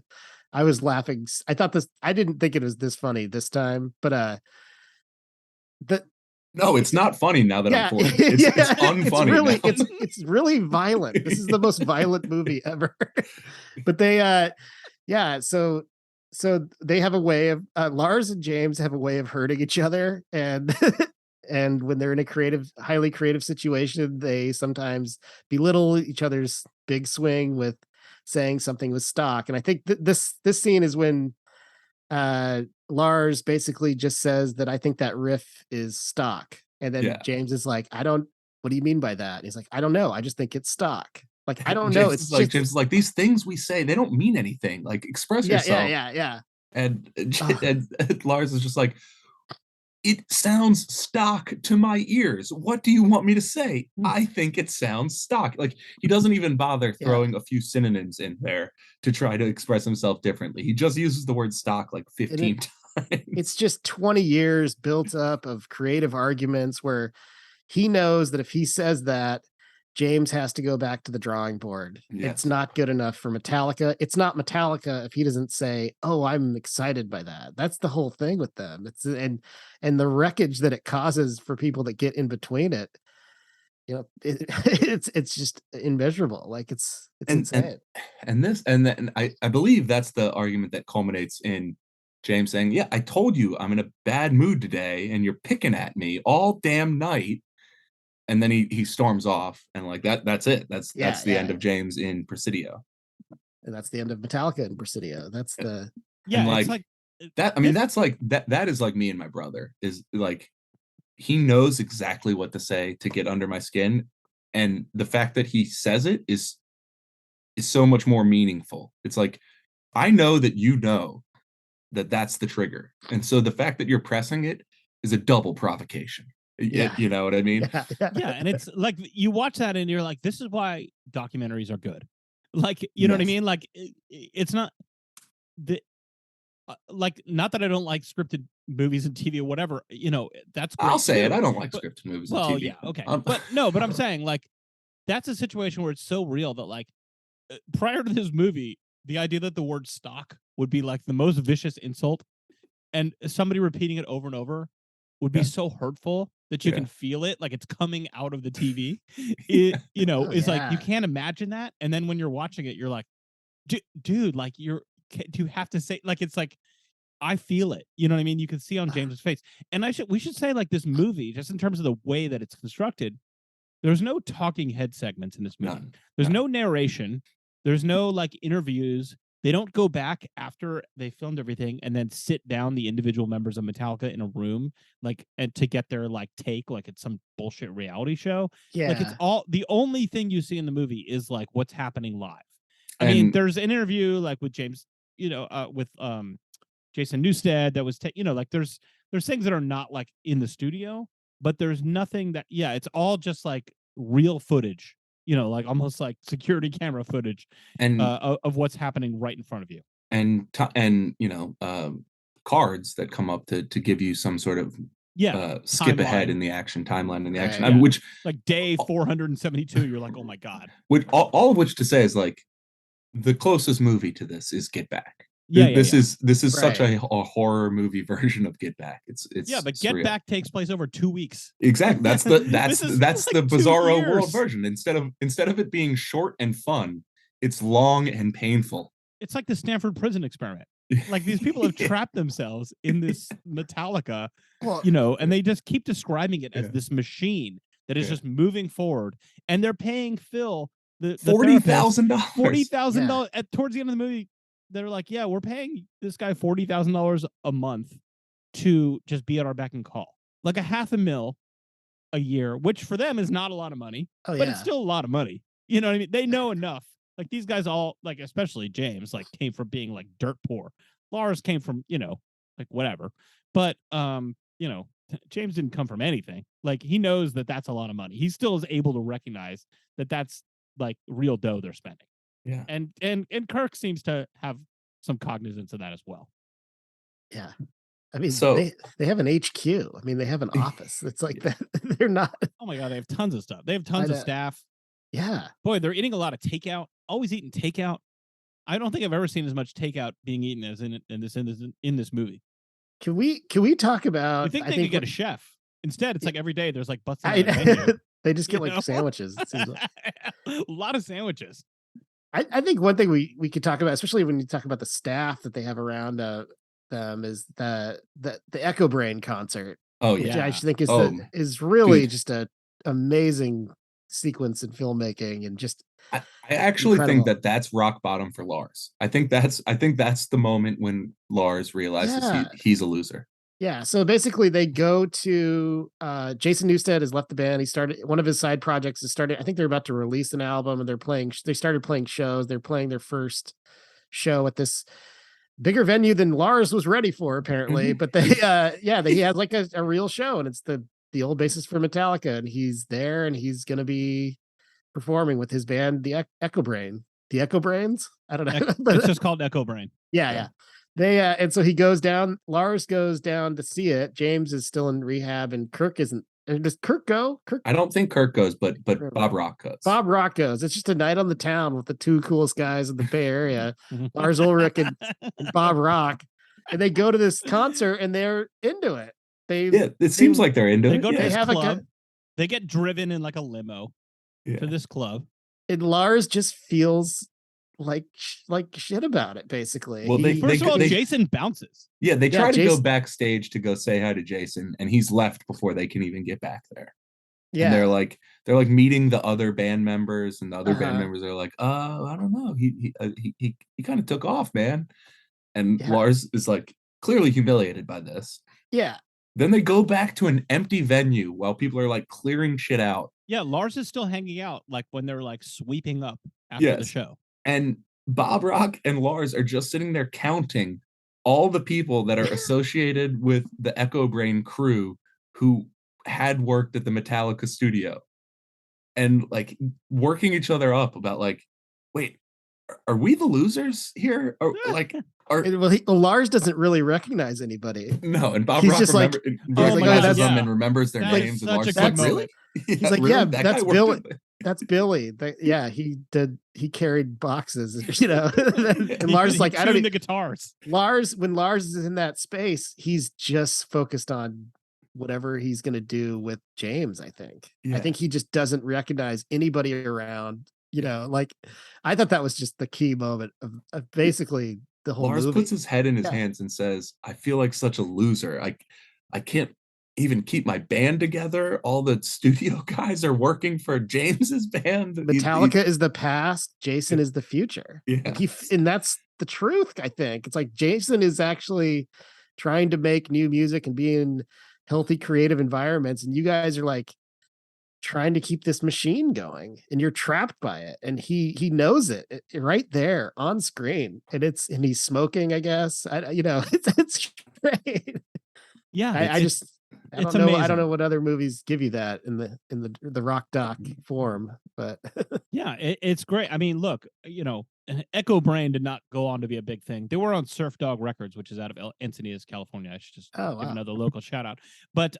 I was laughing. I didn't think it was this funny this time, but no, it's not funny now that I'm 40. It's unfunny. It's really violent. This is the most violent movie ever. But they, so they have a way of Lars and James have a way of hurting each other, and and when they're in a highly creative situation, they sometimes belittle each other's big swing with saying something was stock. And I think this scene is when Lars basically just says that I think that riff is stock. And then James is like, what do you mean by that? And he's like, I don't know. I just think it's stock. Like, I don't know. It's like, James is like, these things we say, they don't mean anything. Like, express yourself. Yeah. And Lars is just like, it sounds stock to my ears. What do you want me to say? I think it sounds stock. Like, he doesn't even bother throwing a few synonyms in there to try to express himself differently. He just uses the word stock like 15 times. It's just 20 years built up of creative arguments where he knows that if he says that, James has to go back to the drawing board. Yes. It's not good enough for Metallica. It's not Metallica if he doesn't say, "Oh, I'm excited by that." That's the whole thing with them. It's and the wreckage that it causes for people that get in between it. It's just immeasurable. Like it's insane. And I believe that's the argument that culminates in James saying, "Yeah, I told you I'm in a bad mood today, and you're picking at me all damn night." And then he storms off, and like that's it. That's the end of James in Presidio. And that's the end of Metallica in Presidio. That's the it's like that. I mean, that's like that is like me and my brother. Is like he knows exactly what to say to get under my skin, and the fact that he says it is so much more meaningful. It's like I know that you know that that's the trigger, and so the fact that you're pressing it is a double provocation. Yeah, you know what I mean? Yeah, and it's like you watch that and you're like, this is why documentaries are good. Like, you know what I mean? Like, it's not the like, not that I don't like scripted movies and TV or whatever. You know, that's great. I'll say it. I don't like scripted movies. Well, and TV. Yeah, okay, but I'm saying like that's a situation where it's so real that like prior to this movie, the idea that the word stock would be like the most vicious insult, and somebody repeating it over and over would be so hurtful that you can feel it, like it's coming out of the TV. It's like you can't imagine that. And then when you're watching it, you're like, dude, like do you have to say, like, it's like, I feel it. You know what I mean? You can see on James's face. And we should say like this movie, just in terms of the way that it's constructed, there's no talking head segments in this movie. There's no narration. There's no like interviews. They don't go back after they filmed everything and then sit down the individual members of Metallica in a room, like, and to get their like take, like it's some bullshit reality show. Yeah. Like it's all, the only thing you see in the movie is like what's happening live. I mean, there's an interview like with James, with Jason Newsted that was, like there's things that are not like in the studio, but there's nothing that, it's all just like real footage, like almost like security camera footage and of what's happening right in front of you. And cards that come up to give you some sort of skip ahead in the action timeline in the action. I mean, which like day 472, you're like, oh my God. Which all of which to say is like the closest movie to this is Get Back. This is such a horror movie version of Get Back. It's but Get surreal. Back takes place over 2 weeks. Exactly. That's the that's like the Bizarro World version. Instead of it being short and fun, it's long and painful. It's like the Stanford prison experiment. Like these people have trapped themselves in this Metallica, and they just keep describing it as this machine that is just moving forward, and they're paying Phil the $40,000. $40,000 at towards the end of the movie. They're like, yeah, we're paying this guy $40,000 a month to just be at our beck and call, like $500,000 a year, which for them is not a lot of money, but it's still a lot of money. You know what I mean? They know enough. Like these guys all, like especially James, like came from being like dirt poor. Lars came from, like whatever. But James didn't come from anything. Like he knows that that's a lot of money. He still is able to recognize that that's like real dough they're spending. Yeah. And Kirk seems to have some cognizance of that as well. Yeah. I mean, so they have an HQ. I mean, they have an office. It's like that. They're not. Oh my God, they have tons of stuff. They have tons of staff. Yeah. Boy, they're eating a lot of takeout. Always eating takeout. I don't think I've ever seen as much takeout being eaten as in this movie. Can we talk about? I think they could get a chef. Instead, it's like every day there's like busting. They just get like sandwiches. It seems like. A lot of sandwiches. I think one thing we could talk about, especially when you talk about the staff that they have around them, is the Echo Brain concert. Oh which yeah, I think is really just a amazing sequence in filmmaking, and just I actually incredible. think that's rock bottom for Lars. I think that's the moment when Lars realizes he's a loser. Yeah, so basically they go to Jason Newsted has left the band. He started one of his side projects is started. I think they're about to release an album, and they started playing shows. They're playing their first show at this bigger venue than Lars was ready for, apparently. But he had like a real show, and it's the old bassist for Metallica, and he's there, and he's gonna be performing with his band, the Echo Brain. The Echo Brains? I don't know. It's just called Echo Brain. Yeah. They and so he goes down. Lars goes down to see it. James is still in rehab, and Kirk isn't. Does Kirk go? I don't think Kirk goes, but Bob Rock goes. Bob Rock goes. It's just a night on the town with the two coolest guys in the Bay Area, Lars Ulrich and Bob Rock, and they go to this concert and they're into it. It seems like they're into it. They go to this club. They get driven in like a limo to this club, and Lars just feels like shit about it, basically. Well, first of all, Jason bounces. Yeah, they try to go backstage to go say hi to Jason, and he's left before they can even get back there. Yeah, and they're like meeting the other band members, and the other band members are like, I don't know, he kind of took off, man. And Lars is like clearly humiliated by this. Yeah. Then they go back to an empty venue while people are like clearing shit out. Yeah, Lars is still hanging out like when they're like sweeping up after the show. And Bob Rock and Lars are just sitting there counting all the people that are associated with the Echo Brain crew who had worked at the Metallica studio, and like working each other up about like, wait, are we the losers here? Lars doesn't really recognize anybody. No, and Bob He's Rock just recognizes them and remembers their names. And Lars is like, really? He's like, really? That's Billy. That's Billy. He carried boxes, and Lars is like, I don't the guitars. When Lars is in that space, he's just focused on whatever he's going to do with James. I think he just doesn't recognize anybody around, like I thought that was just the key moment of basically the whole Lars movie. Puts his head in his hands and says, I feel like such a loser. I can't even keep my band together. All the studio guys are working for James's band. Metallica is the past. Jason is the future. Yeah. And that's the truth. I think it's like Jason is actually trying to make new music and be in healthy creative environments, and you guys are like trying to keep this machine going, and you're trapped by it, and he knows it, right there on screen, and he's smoking, I guess. It's great. Yeah, I just I it's don't know. I don't amazing. know what other movies give you that in the rock doc form, but Yeah, it's great. I mean, look, Echo Brain did not go on to be a big thing. They were on Surf Dog Records, which is out of Encinitas, California. I should just oh give wow, another local shout out. But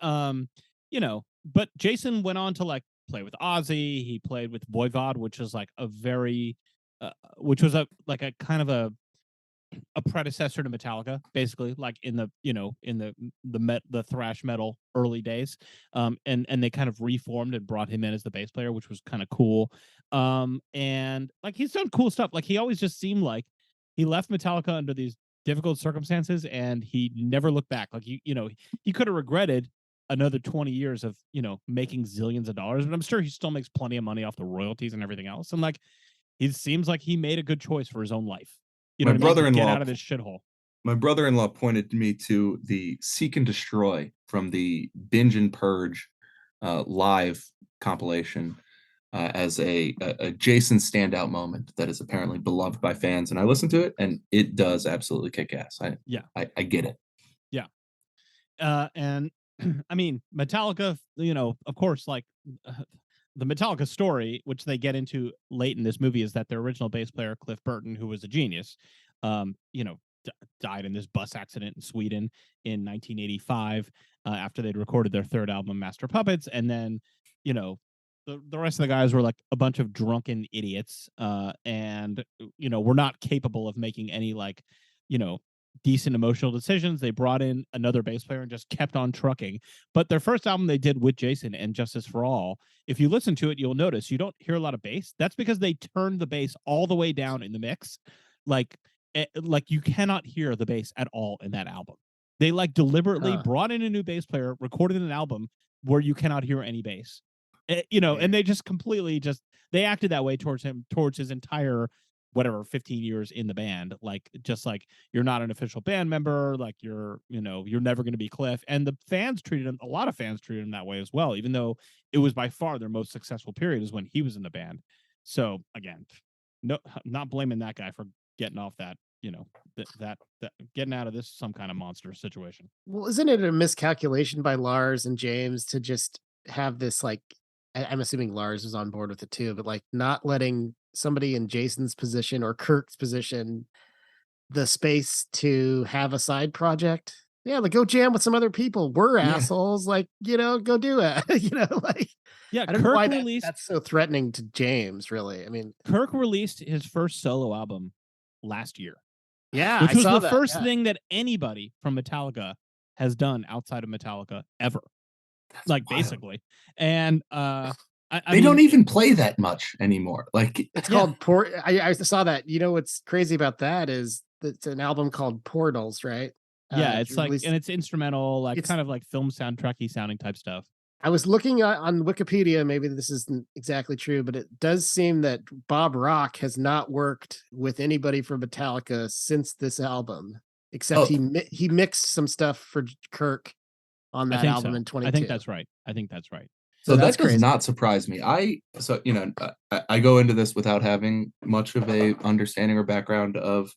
but Jason went on to like play with Ozzy. He played with Voivod, which was like a very, which was a like a kind of a predecessor to Metallica, basically, like in the the thrash metal early days. And they kind of reformed and brought him in as the bass player, which was kind of cool. And like he's done cool stuff. Like he always just seemed like he left Metallica under these difficult circumstances, and he never looked back. Like he could have regretted another 20 years of making zillions of dollars, but I'm sure he still makes plenty of money off the royalties and everything else. And like he seems like he made a good choice for his own life. You know My what I mean? To get brother-in-law out of this shithole. my brother-in-law pointed me to the Seek and Destroy from the Binge and Purge live compilation as a Jason standout moment that is apparently beloved by fans. And I listened to it, and it does absolutely kick ass. I get it. Yeah. And I mean, Metallica, of course, like the Metallica story, which they get into late in this movie, is that their original bass player, Cliff Burton, who was a genius, died in this bus accident in Sweden in 1985 after they'd recorded their third album, Master Puppets. And then, the rest of the guys were like a bunch of drunken idiots and, were not capable of making any like, decent emotional decisions. They brought in another bass player and just kept on trucking. But their first album they did with Jason, and Justice for All, if you listen to it, you'll notice you don't hear a lot of bass. That's because they turned the bass all the way down in the mix. Like you cannot hear the bass at all in that album. They like deliberately brought in a new bass player, recorded an album where you cannot hear any bass. And they just completely they acted that way towards him, towards his entire 15 years in the band, like just like you're not an official band member, like you're never going to be Cliff. And the fans treated him, a lot of fans treated him that way as well, even though it was by far their most successful period is when he was in the band. So again, no, not blaming that guy for getting off that, that getting out of this some kind of monster situation. Well, isn't it a miscalculation by Lars and James to just have this like I'm assuming Lars was on board with it too, but like not letting somebody in Jason's position or Kirk's position the space to have a side project? Yeah, like go jam with some other people. We're assholes. Like, go do it. Like yeah, I don't know why that's so threatening to James, really. I mean, Kirk released his first solo album last year. Yeah, which was the first thing that anybody from Metallica has done outside of Metallica ever. That's like wild. Basically. And they don't even play that much anymore. Like it's called Port. I saw that. You know what's crazy about that is it's an album called Portals, right? Yeah, it's like and it's instrumental, like it's kind of like film soundtracky sounding type stuff. I was looking on Wikipedia, maybe this isn't exactly true, but it does seem that Bob Rock has not worked with anybody from Metallica since this album, except he mixed some stuff for Kirk on that album in 22. I think that's right. So that does not surprise me. I go into this without having much of a understanding or background of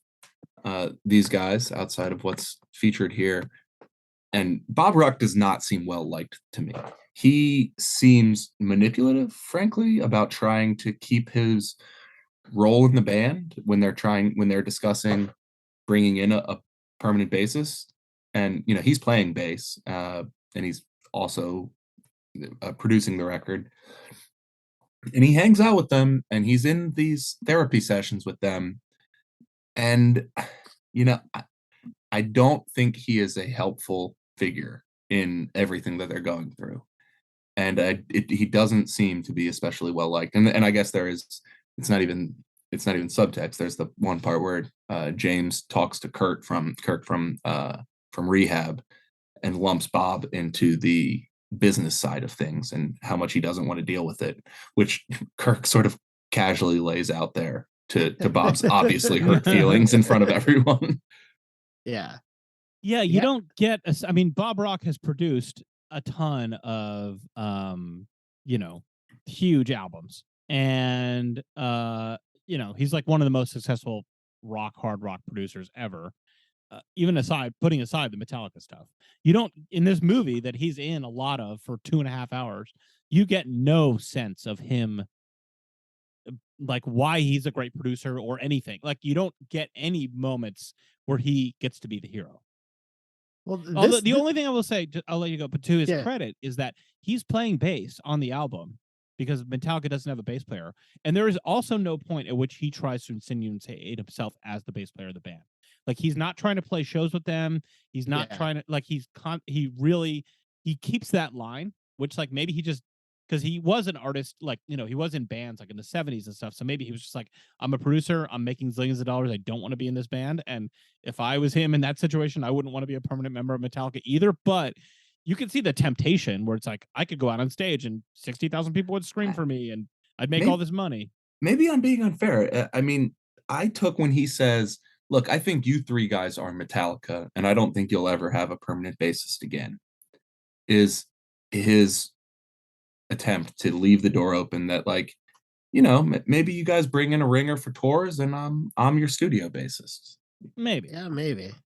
these guys outside of what's featured here. And Bob Rock does not seem well liked to me. He seems manipulative, frankly, about trying to keep his role in the band when they're discussing bringing in a permanent bassist. And he's playing bass, and he's also producing the record. And he hangs out with them, and he's in these therapy sessions with them. And I don't think he is a helpful figure in everything that they're going through. And he doesn't seem to be especially well liked. And I guess it's not even subtext. There's the one part where James talks to Kirk from rehab and lumps Bob into the business side of things and how much he doesn't want to deal with it, which Kirk sort of casually lays out there to Bob's obviously hurt feelings in front of everyone. Yeah. Yeah, you don't get I mean, Bob Rock has produced a ton of huge albums. And he's like one of the most successful hard rock producers ever. Even putting aside the Metallica stuff, you don't, in this movie that he's in a lot of for 2.5 hours, you get no sense of him, like why he's a great producer or anything. Like you don't get any moments where he gets to be the hero. Well, the only thing I will say, I'll let you go, but to his credit, is that he's playing bass on the album because Metallica doesn't have a bass player. And there is also no point at which he tries to insinuate himself as the bass player of the band. Like he's not trying to play shows with them. He's not trying to, like, he keeps that line, which like maybe he just, because he was an artist, like, he was in bands like in the 70s and stuff. So maybe he was just like, I'm a producer, I'm making zillions of dollars, I don't want to be in this band. And if I was him in that situation, I wouldn't want to be a permanent member of Metallica either. But you can see the temptation where it's like, I could go out on stage and 60,000 people would scream for me and I'd make all this money. Maybe I'm being unfair. I mean, I took when he says, look, I think you three guys are Metallica, and I don't think you'll ever have a permanent bassist again, is his attempt to leave the door open that, like, maybe you guys bring in a ringer for tours and I'm your studio bassist. Maybe.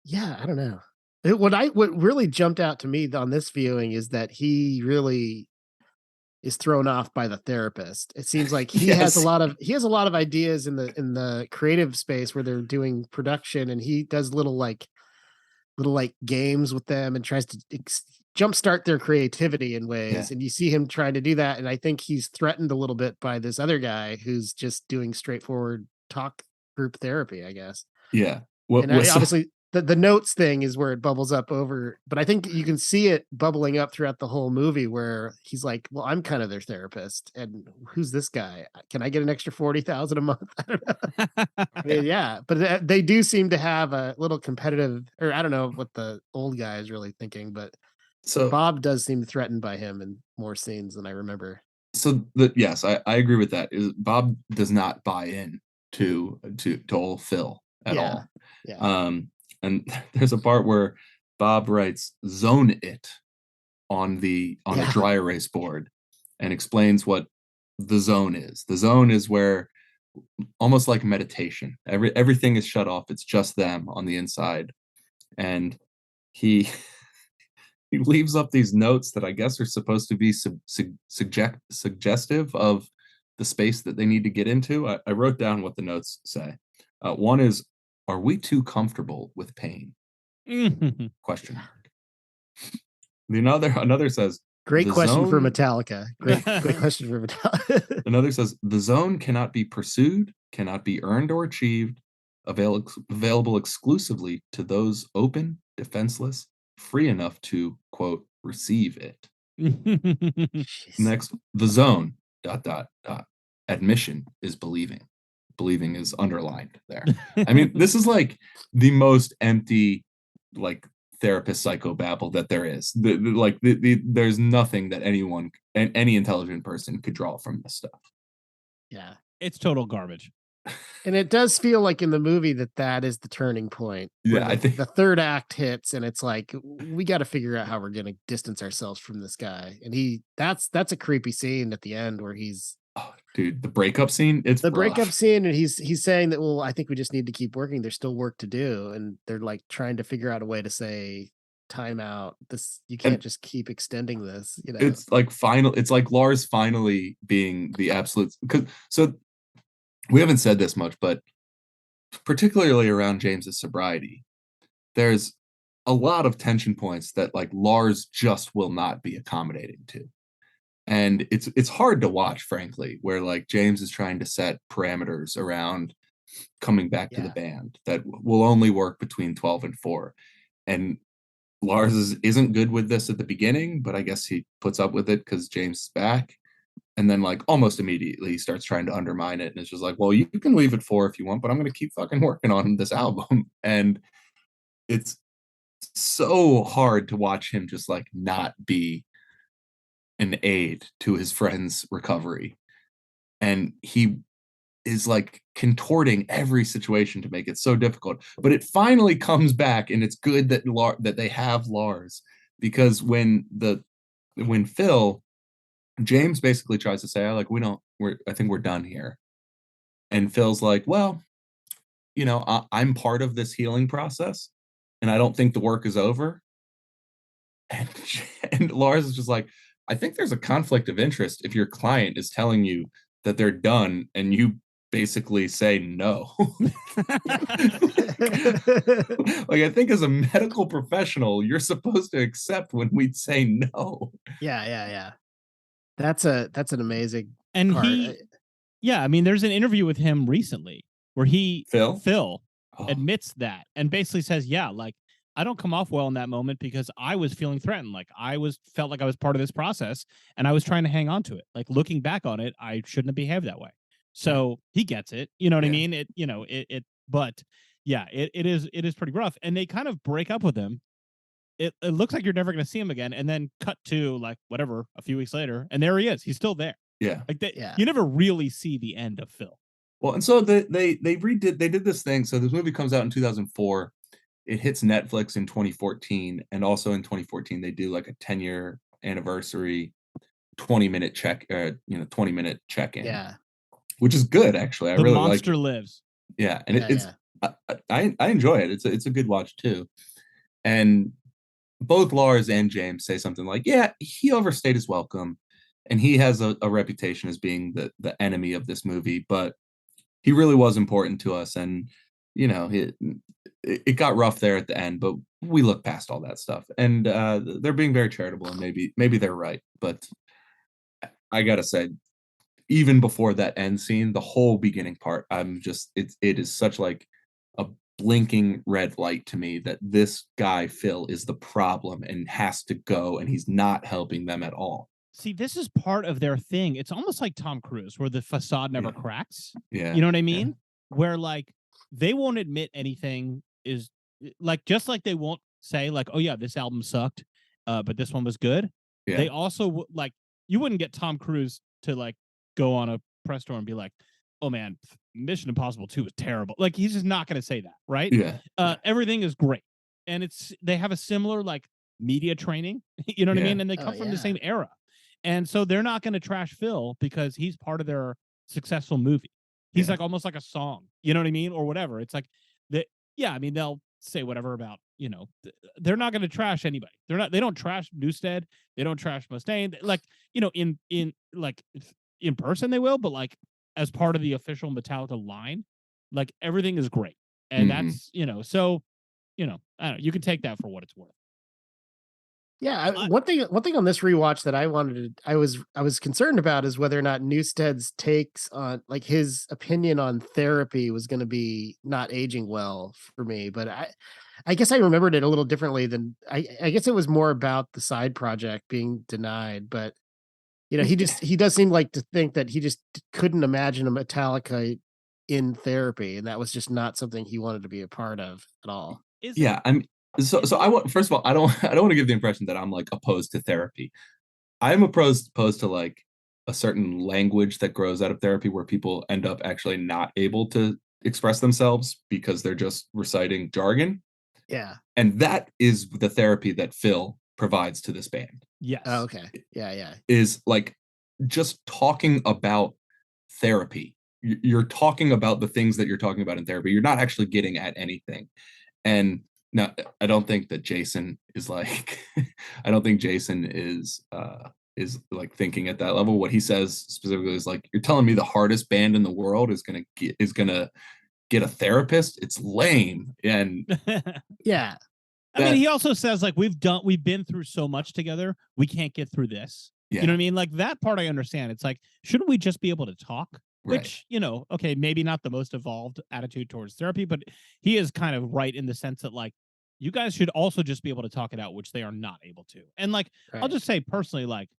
Yeah, I don't know. What really jumped out to me on this viewing is that he really is thrown off by the therapist. It seems like he has a lot of ideas in the creative space where they're doing production, and he does little games with them and tries to jumpstart their creativity in ways. And you see him trying to do that. And I think he's threatened a little bit by this other guy who's just doing straightforward talk group therapy, I guess. Yeah. Obviously the notes thing is where it bubbles up over, but I think you can see it bubbling up throughout the whole movie where he's like, well, I'm kind of their therapist. And who's this guy? Can I get an extra 40,000 a month? I don't know. I mean, but they do seem to have a little competitive, or I don't know what the old guy is really thinking, but Bob does seem threatened by him in more scenes than I remember. So yes, I agree with that. Bob does not buy in to old Phil at all. Yeah. And there's a part where Bob writes "zone it" on a dry erase board and explains what the zone is. The zone is where, almost like meditation, everything is shut off. It's just them on the inside, and he leaves up these notes that I guess are supposed to be suggestive of the space that they need to get into. I wrote down what the notes say. One is, "Are we too comfortable with pain?" Question mark. Another says, great question for Metallica. Great question for Metallica. Another says, "The zone cannot be pursued, cannot be earned or achieved, available exclusively to those open, defenseless, free enough to, quote, receive it." Next, "The zone, ... admission is believing." Believing is underlined there. I mean, this is like the most empty, like, therapist psychobabble that there is. There's nothing that any intelligent person could draw from this stuff. Yeah, it's total garbage. And it does feel like in the movie that is the turning point. Yeah, I think the third act hits, and it's like, we got to figure out how we're going to distance ourselves from this guy. And that's a creepy scene at the end where he's, oh, dude, the breakup scene. It's the breakup scene, and he's saying that, well, I think we just need to keep working. There's still work to do, and they're like trying to figure out a way to say, time out. You can't just keep extending this. It's like It's like Lars finally being the absolute. So we haven't said this much, but particularly around James's sobriety, there's a lot of tension points that, like, Lars just will not be accommodating to. And it's hard to watch, frankly, where, like, James is trying to set parameters around coming back to the band that will only work between 12 and 4. And Lars isn't good with this at the beginning, but I guess he puts up with it because James is back. And then, like, almost immediately he starts trying to undermine it. And it's just like, well, you can leave at 4 if you want, but I'm going to keep fucking working on this album. And it's so hard to watch him just, like, not be an aid to his friend's recovery. And he is like contorting every situation to make it so difficult. But it finally comes back, and it's good that that they have Lars, because when Phil, James basically tries to say, I think we're done here. And Phil's like, well, I'm part of this healing process, and I don't think the work is over. And, and Lars is just like, I think there's a conflict of interest if your client is telling you that they're done and you basically say no. I think as a medical professional, you're supposed to accept when we say no. Yeah. That's an amazing and part. I mean, there's an interview with him recently where Phil admits that and basically says, yeah, like, I don't come off well in that moment because I was feeling threatened. Like felt like I was part of this process and I was trying to hang on to it. Like, looking back on it, I shouldn't have behaved that way. So he gets it. You know what I mean? But yeah, it is pretty rough. And they kind of break up with him. It looks like you're never going to see him again. And then cut to like whatever, a few weeks later. And there he is. He's still there. Yeah. You never really see the end of Phil. Well, and so they did this thing. So this movie comes out in 2004. It hits Netflix in 2014, and also in 2014 they do like a 10-year anniversary 20-minute check-in. Yeah, which is good actually. I the really monster like it. lives. Yeah, and it's I enjoy it. It's a good watch too. And both Lars and James say something like, "Yeah, he overstayed his welcome, and he has a reputation as being the enemy of this movie, but he really was important to us, and it got rough there at the end, but we look past all that stuff, and they're being very charitable, and maybe they're right, but I gotta say, even before that end scene, the whole beginning part, it is such like a blinking red light to me that this guy Phil is the problem and has to go, and he's not helping them at all. See, this is part of their thing. It's almost like Tom Cruise, where the facade never cracks. Yeah, you know what I mean? Where like they won't admit anything is like, just like they won't say like, oh yeah, this album sucked, but this one was good. Yeah. They also like, you wouldn't get Tom Cruise to like go on a press tour and be like, oh man, Mission Impossible 2 was terrible. Like, he's just not going to say that, right? Yeah. Everything is great, and they have a similar like media training. You know what I mean? And they come from the same era. And so they're not going to trash Phil because he's part of their successful movie. He's like almost like a song, you know what I mean? Or whatever. It's like that. Yeah. I mean, they'll say whatever about, they're not going to trash anybody. They don't trash Newsted. They don't trash Mustaine. Like, in person they will, but like as part of the official Metallica line, like everything is great. And that's, so, I don't know, you can take that for what it's worth. Yeah, one thing on this rewatch that I was concerned about is whether or not Newsted's takes on, like, his opinion on therapy was going to be not aging well for me. But I guess I remembered it a little differently than I guess it was more about the side project being denied. But he does seem like to think that he just couldn't imagine a Metallica in therapy, and that was just not something he wanted to be a part of at all. So I want, first of all, I don't want to give the impression that I'm like opposed to therapy. I'm opposed to like a certain language that grows out of therapy where people end up actually not able to express themselves because they're just reciting jargon. Yeah. And that is the therapy that Phil provides to this band. Yes. Oh, okay. Yeah. Is like just talking about therapy. You're talking about the things that you're talking about in therapy. You're not actually getting at anything. And now, I don't think that Jason is like, I don't think Jason is like thinking at that level. What he says specifically is like, you're telling me the hardest band in the world is gonna get a therapist? It's lame. And yeah. I mean, he also says like, we've been through so much together, we can't get through this. Yeah. You know what I mean? Like, that part I understand. It's like, shouldn't we just be able to talk? Which, okay, maybe not the most evolved attitude towards therapy, but he is kind of right in the sense that like, you guys should also just be able to talk it out, which they are not able to. And like, I'll just say personally, like,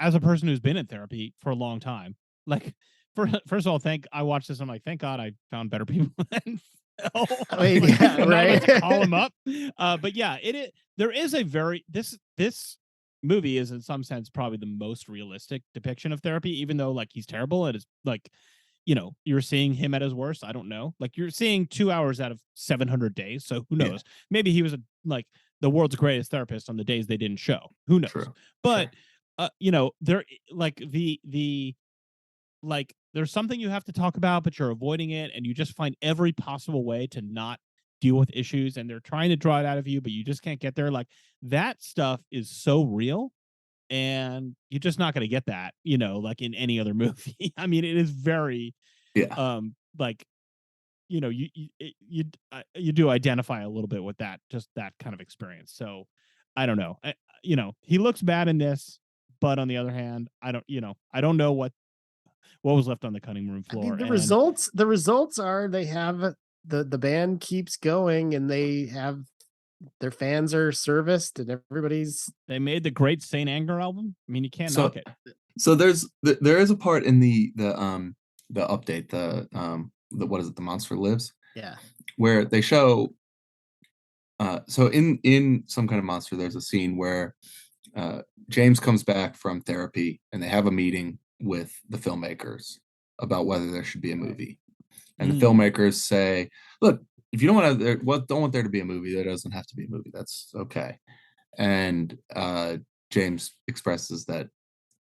as a person who's been in therapy for a long time, like, first of all, I watched this. I'm like, thank God I found better people than Phil. I mean, yeah, right. Call him up. But yeah, there is a very, this movie is in some sense probably the most realistic depiction of therapy, even though like he's terrible and it's like, you're seeing him at his worst. I don't know. Like you're seeing 2 hours out of 700 days. So who knows? Maybe he was like the world's greatest therapist on the days they didn't show. Who knows? True. But there like the like there's something you have to talk about, but you're avoiding it, and you just find every possible way to not deal with issues, and they're trying to draw it out of you, but you just can't get there. Like that stuff is so real, and you're just not going to get that, like in any other movie. I mean, it is very, like, you do identify a little bit with that, just that kind of experience. So I don't know. He looks bad in this, but on the other hand, I don't know what was left on the cutting room floor. I mean, the results are they have the band keeps going, and they have their fans are serviced, and they made the great Saint Anger album. I mean, you can't knock it. So there is a part in the update, the what is it, The Monster Lives? Yeah. Where they show so in Some Kind of Monster, there's a scene where James comes back from therapy, and they have a meeting with the filmmakers about whether there should be a movie. And the filmmakers say, look, if you don't want there to be a movie, there doesn't have to be a movie. That's okay. And James expresses that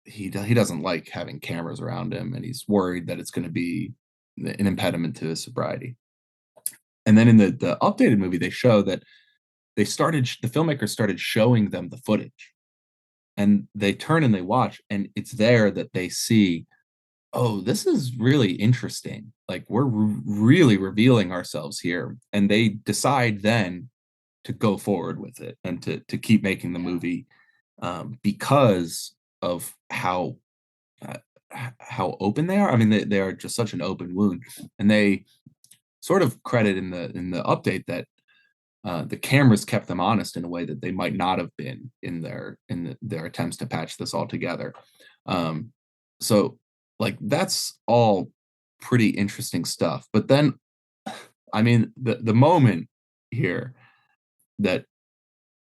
he doesn't like having cameras around him, and he's worried that it's going to be an impediment to his sobriety. And then in the updated movie, they show that the filmmakers started showing them the footage, and they turn and they watch, and it's there that they see, oh, this is really interesting. Like we're really revealing ourselves here. And they decide then to go forward with it and to keep making the movie because of how open they are. I mean, they are just such an open wound, and they sort of credit in the update that the cameras kept them honest in a way that they might not have been in their attempts to patch this all together. So like that's all pretty interesting stuff. But then, I mean, the moment here that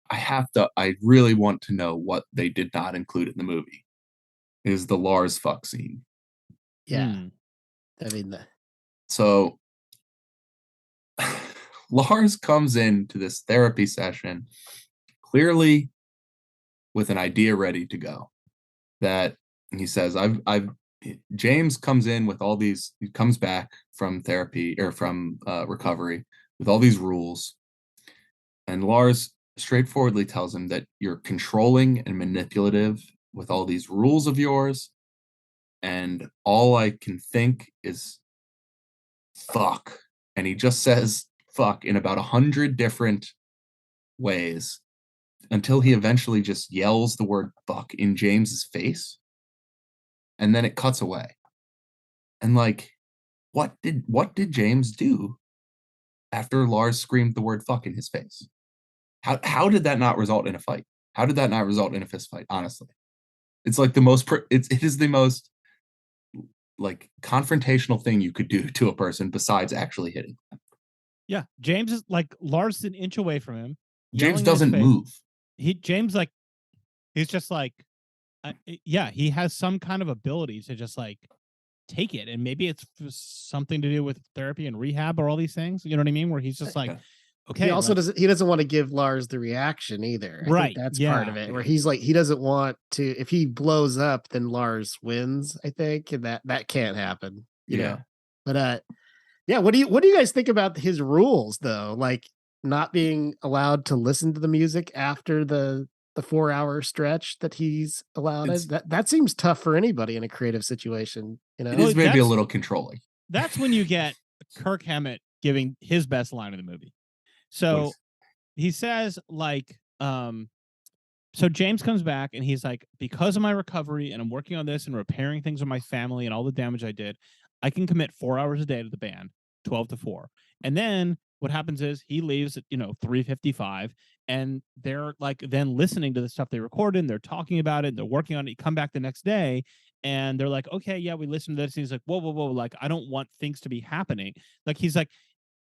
I really want to know what they did not include in the movie is the Lars fuck scene. Yeah. I mean, so Lars comes into this therapy session clearly with an idea ready to go. That he says, James comes in with all these, he comes back from therapy or from recovery with all these rules. And Lars straightforwardly tells him that you're controlling and manipulative with all these rules of yours. And all I can think is fuck. And he just says fuck in about 100 different ways until he eventually just yells the word fuck in James's face. And then it cuts away. And like, what did James do after Lars screamed the word fuck in his face? How did that not result in a fight? How did that not result in a fist fight? Honestly, it's like it is the most like confrontational thing you could do to a person besides actually hitting them. Yeah, James is like Lars is an inch away from him. James doesn't move. James like he's just like he has some kind of ability to just like take it, and maybe it's something to do with therapy and rehab or all these things. You know what I mean? Where he's just like, okay. He also doesn't want to give Lars the reaction either. I think that's part of it. Where he's like he doesn't want to. If he blows up, then Lars wins. I think, and that can't happen. You know? But yeah. What do you guys think about his rules though? Like not being allowed to listen to the music after the 4-hour stretch that he's allowed. That seems tough for anybody in a creative situation. You know, it is maybe a little controlling. That's when you get Kirk Hammett giving his best line of the movie. So he says like, so James comes back and he's like, because of my recovery and I'm working on this and repairing things with my family and all the damage I did, I can commit 4 hours a day to the band, 12 to 4. And then what happens is he leaves at 3:55, and they're like then listening to the stuff they recorded, and they're talking about it, and they're working on it. You come back the next day and they're like, okay, yeah, we listened to this. And he's like, whoa, like I don't want things to be happening. Like he's like,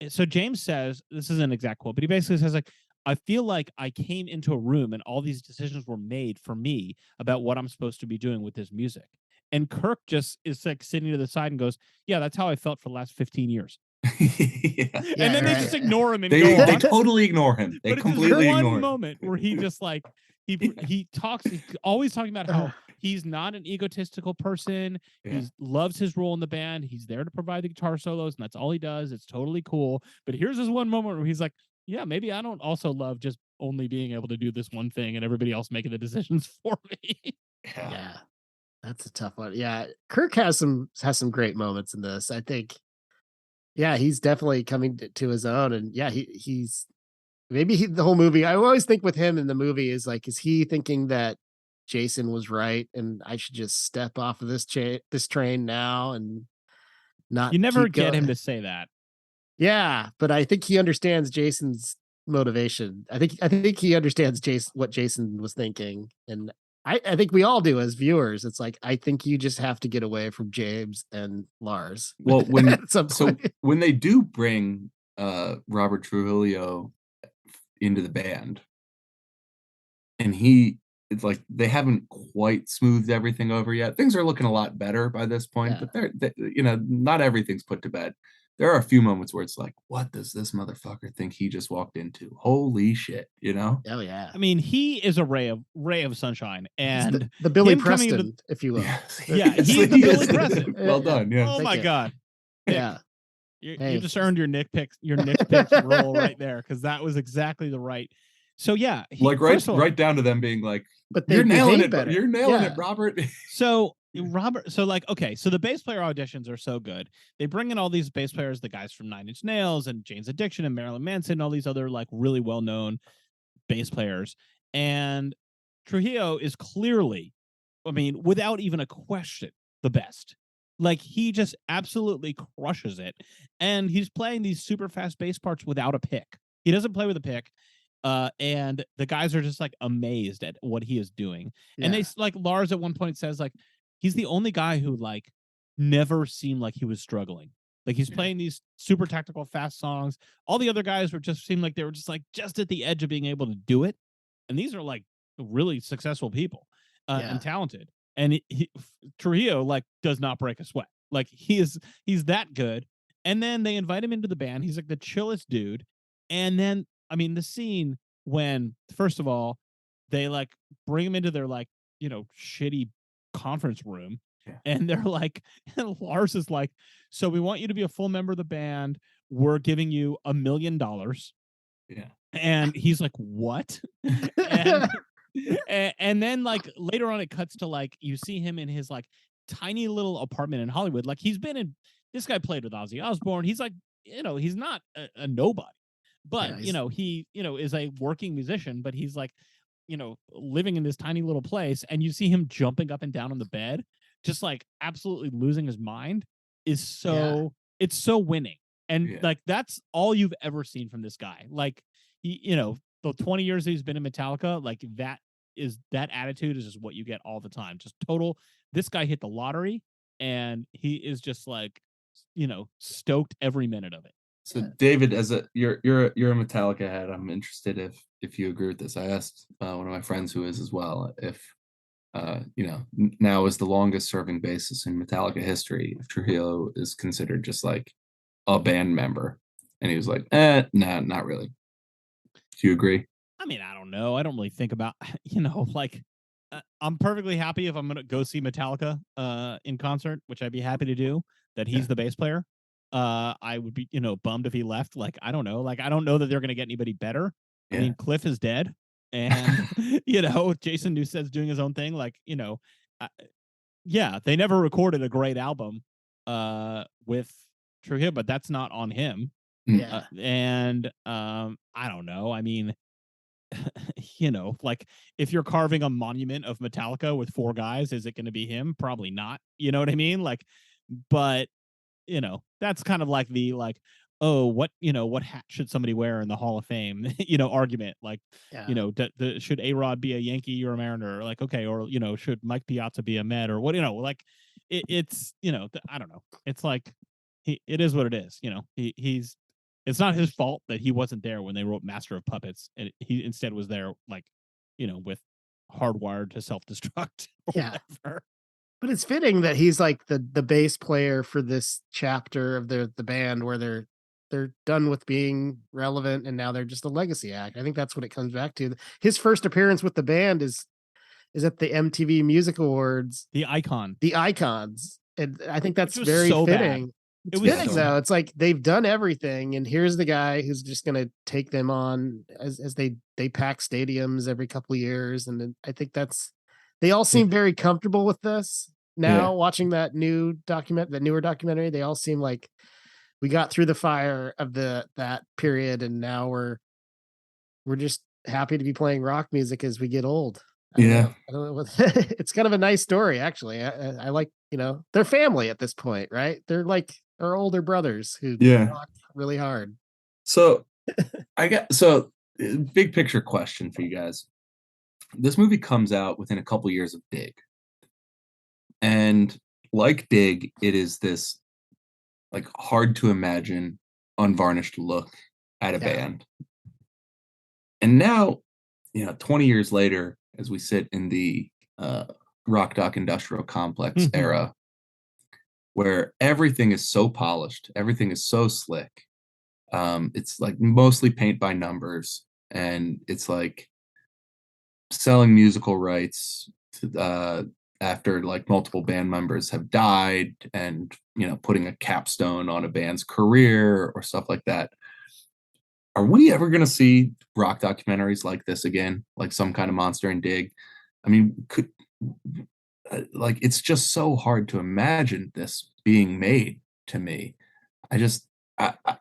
so James says, this is an exact quote, but he basically says like, I feel like I came into a room and all these decisions were made for me about what I'm supposed to be doing with this music. And Kirk just is like sitting to the side and goes, yeah, that's how I felt for the last 15 years. And then they just ignore him and go on. They totally ignore him. They completely ignore him. One moment where he just like he talks. He's always talking about how he's not an egotistical person. Yeah. He loves his role in the band. He's there to provide the guitar solos, and that's all he does. It's totally cool. But here's this one moment where he's like, "Yeah, maybe I don't also love just only being able to do this one thing, and everybody else making the decisions for me." Yeah, that's a tough one. Yeah, Kirk has some great moments in this. I think. Yeah, he's definitely coming to his own, and yeah, he's maybe the whole movie. I always think with him in the movie is like, is he thinking that Jason was right, and I should just step off of this train now and not? You never get him to say that. Yeah, but I think he understands Jason's motivation. I think he understands what Jason was thinking, and I think we all do as viewers. It's like, I think you just have to get away from James and Lars. Well, when they do bring Robert Trujillo into the band, and it's like they haven't quite smoothed everything over yet. Things are looking a lot better by this point, but not everything's put to bed. There are a few moments where it's like, what does this motherfucker think he just walked into? Holy shit, Oh yeah. I mean, he is a ray of sunshine, and the Billy Preston, if you will. Yes, he's the Billy Preston. Well done. Yeah. Oh my God. Yeah. You just earned your Nick picks role right there, because that was exactly the right. So yeah, right down to them being like, but you're nailing it. You're nailing it, Robert. So the bass player auditions are so good. They bring in all these bass players, the guys from Nine Inch Nails and Jane's Addiction and Marilyn Manson, and all these other like really well-known bass players. And Trujillo is clearly, I mean, without even a question, the best. Like, he just absolutely crushes it. And he's playing these super fast bass parts without a pick. He doesn't play with a pick. And the guys are just like amazed at what he is doing. Yeah. And they like, Lars at one point says like, he's the only guy who like never seemed like he was struggling. Like, he's playing these super tactical fast songs. All the other guys seemed like they were just at the edge of being able to do it. And these are like really successful people and talented. And Trujillo like does not break a sweat. Like, he's that good. And then they invite him into the band. He's like the chillest dude. And then, I mean, the scene when, first of all, they like bring him into their like, shitty conference room. Yeah. And they're like, and Lars is like, so we want you to be a full member of the band. We're giving you $1 million. Yeah. And he's like, what? and then like later on, it cuts to like, you see him in his like tiny little apartment in Hollywood. Like, this guy played with Ozzy Osbourne. He's like, he's not a nobody. But, he, is a working musician, but he's like, living in this tiny little place, and you see him jumping up and down on the bed, just like absolutely losing his mind, it's so winning. And like, that's all you've ever seen from this guy. Like, he, the 20 years that he's been in Metallica, like that attitude is just what you get all the time. Just total, this guy hit the lottery, and he is just like, stoked every minute of it. So David, you're a Metallica head, I'm interested if you agree with this. I asked one of my friends who is as well if now is the longest serving bassist in Metallica history, if Trujillo is considered just like a band member, and he was like, nah, not really. Do you agree? I mean, I don't know. I don't really think about like I'm perfectly happy if I'm gonna go see Metallica in concert, which I'd be happy to do. That he's the bass player. I would be, bummed if he left. Like, I don't know. Like, I don't know that they're going to get anybody better. Yeah. I mean, Cliff is dead, and Jason Newsted's doing his own thing. Like, they never recorded a great album with Trujillo, but that's not on him. Yeah. And I don't know. I mean, like, if you're carving a monument of Metallica with 4 guys, is it going to be him? Probably not. You know what I mean? Like, but that's kind of like the like, oh, what hat should somebody wear in the Hall of Fame argument. Like, should A-Rod be a Yankee or a Mariner? Like, okay, or should Mike Piazza be a Met or what? Like it's I don't know. It's like it is what it is. He's it's not his fault that he wasn't there when they wrote Master of Puppets, and he instead was there, like, with Hardwired to Self-Destruct or Yeah. whatever. But it's fitting that he's like the bass player for this chapter of the band where they're done with being relevant and now they're just a legacy act. I think that's what it comes back to. His first appearance with the band is at the MTV Music Awards, The Icon. the Icons. And I think that's was very so bad. fitting. It's It was fitting so though. bad. It's like they've done everything, and here's the guy who's just gonna take them on as they pack stadiums every couple of years. And then I think they all seem very comfortable with this. Now watching that newer documentary, they all seem like we got through the fire of that period, and now we're just happy to be playing rock music as we get old. I don't know what it's kind of a nice story, actually. I like, they're family at this point, right? They're like our older brothers who rock really hard. So big picture question for you guys. This movie comes out within a couple years of Dig. And like Dig, it is this like hard to imagine, unvarnished look at a band. And now, 20 years later, as we sit in the rock doc industrial complex era, where everything is so polished, everything is so slick. It's like mostly paint by numbers, and it's like selling musical rights to, after like multiple band members have died, and putting a capstone on a band's career or stuff like that. Are we ever going to see rock documentaries like this again, like Some Kind of Monster and Dig? I mean, it's just so hard to imagine this being made to me. I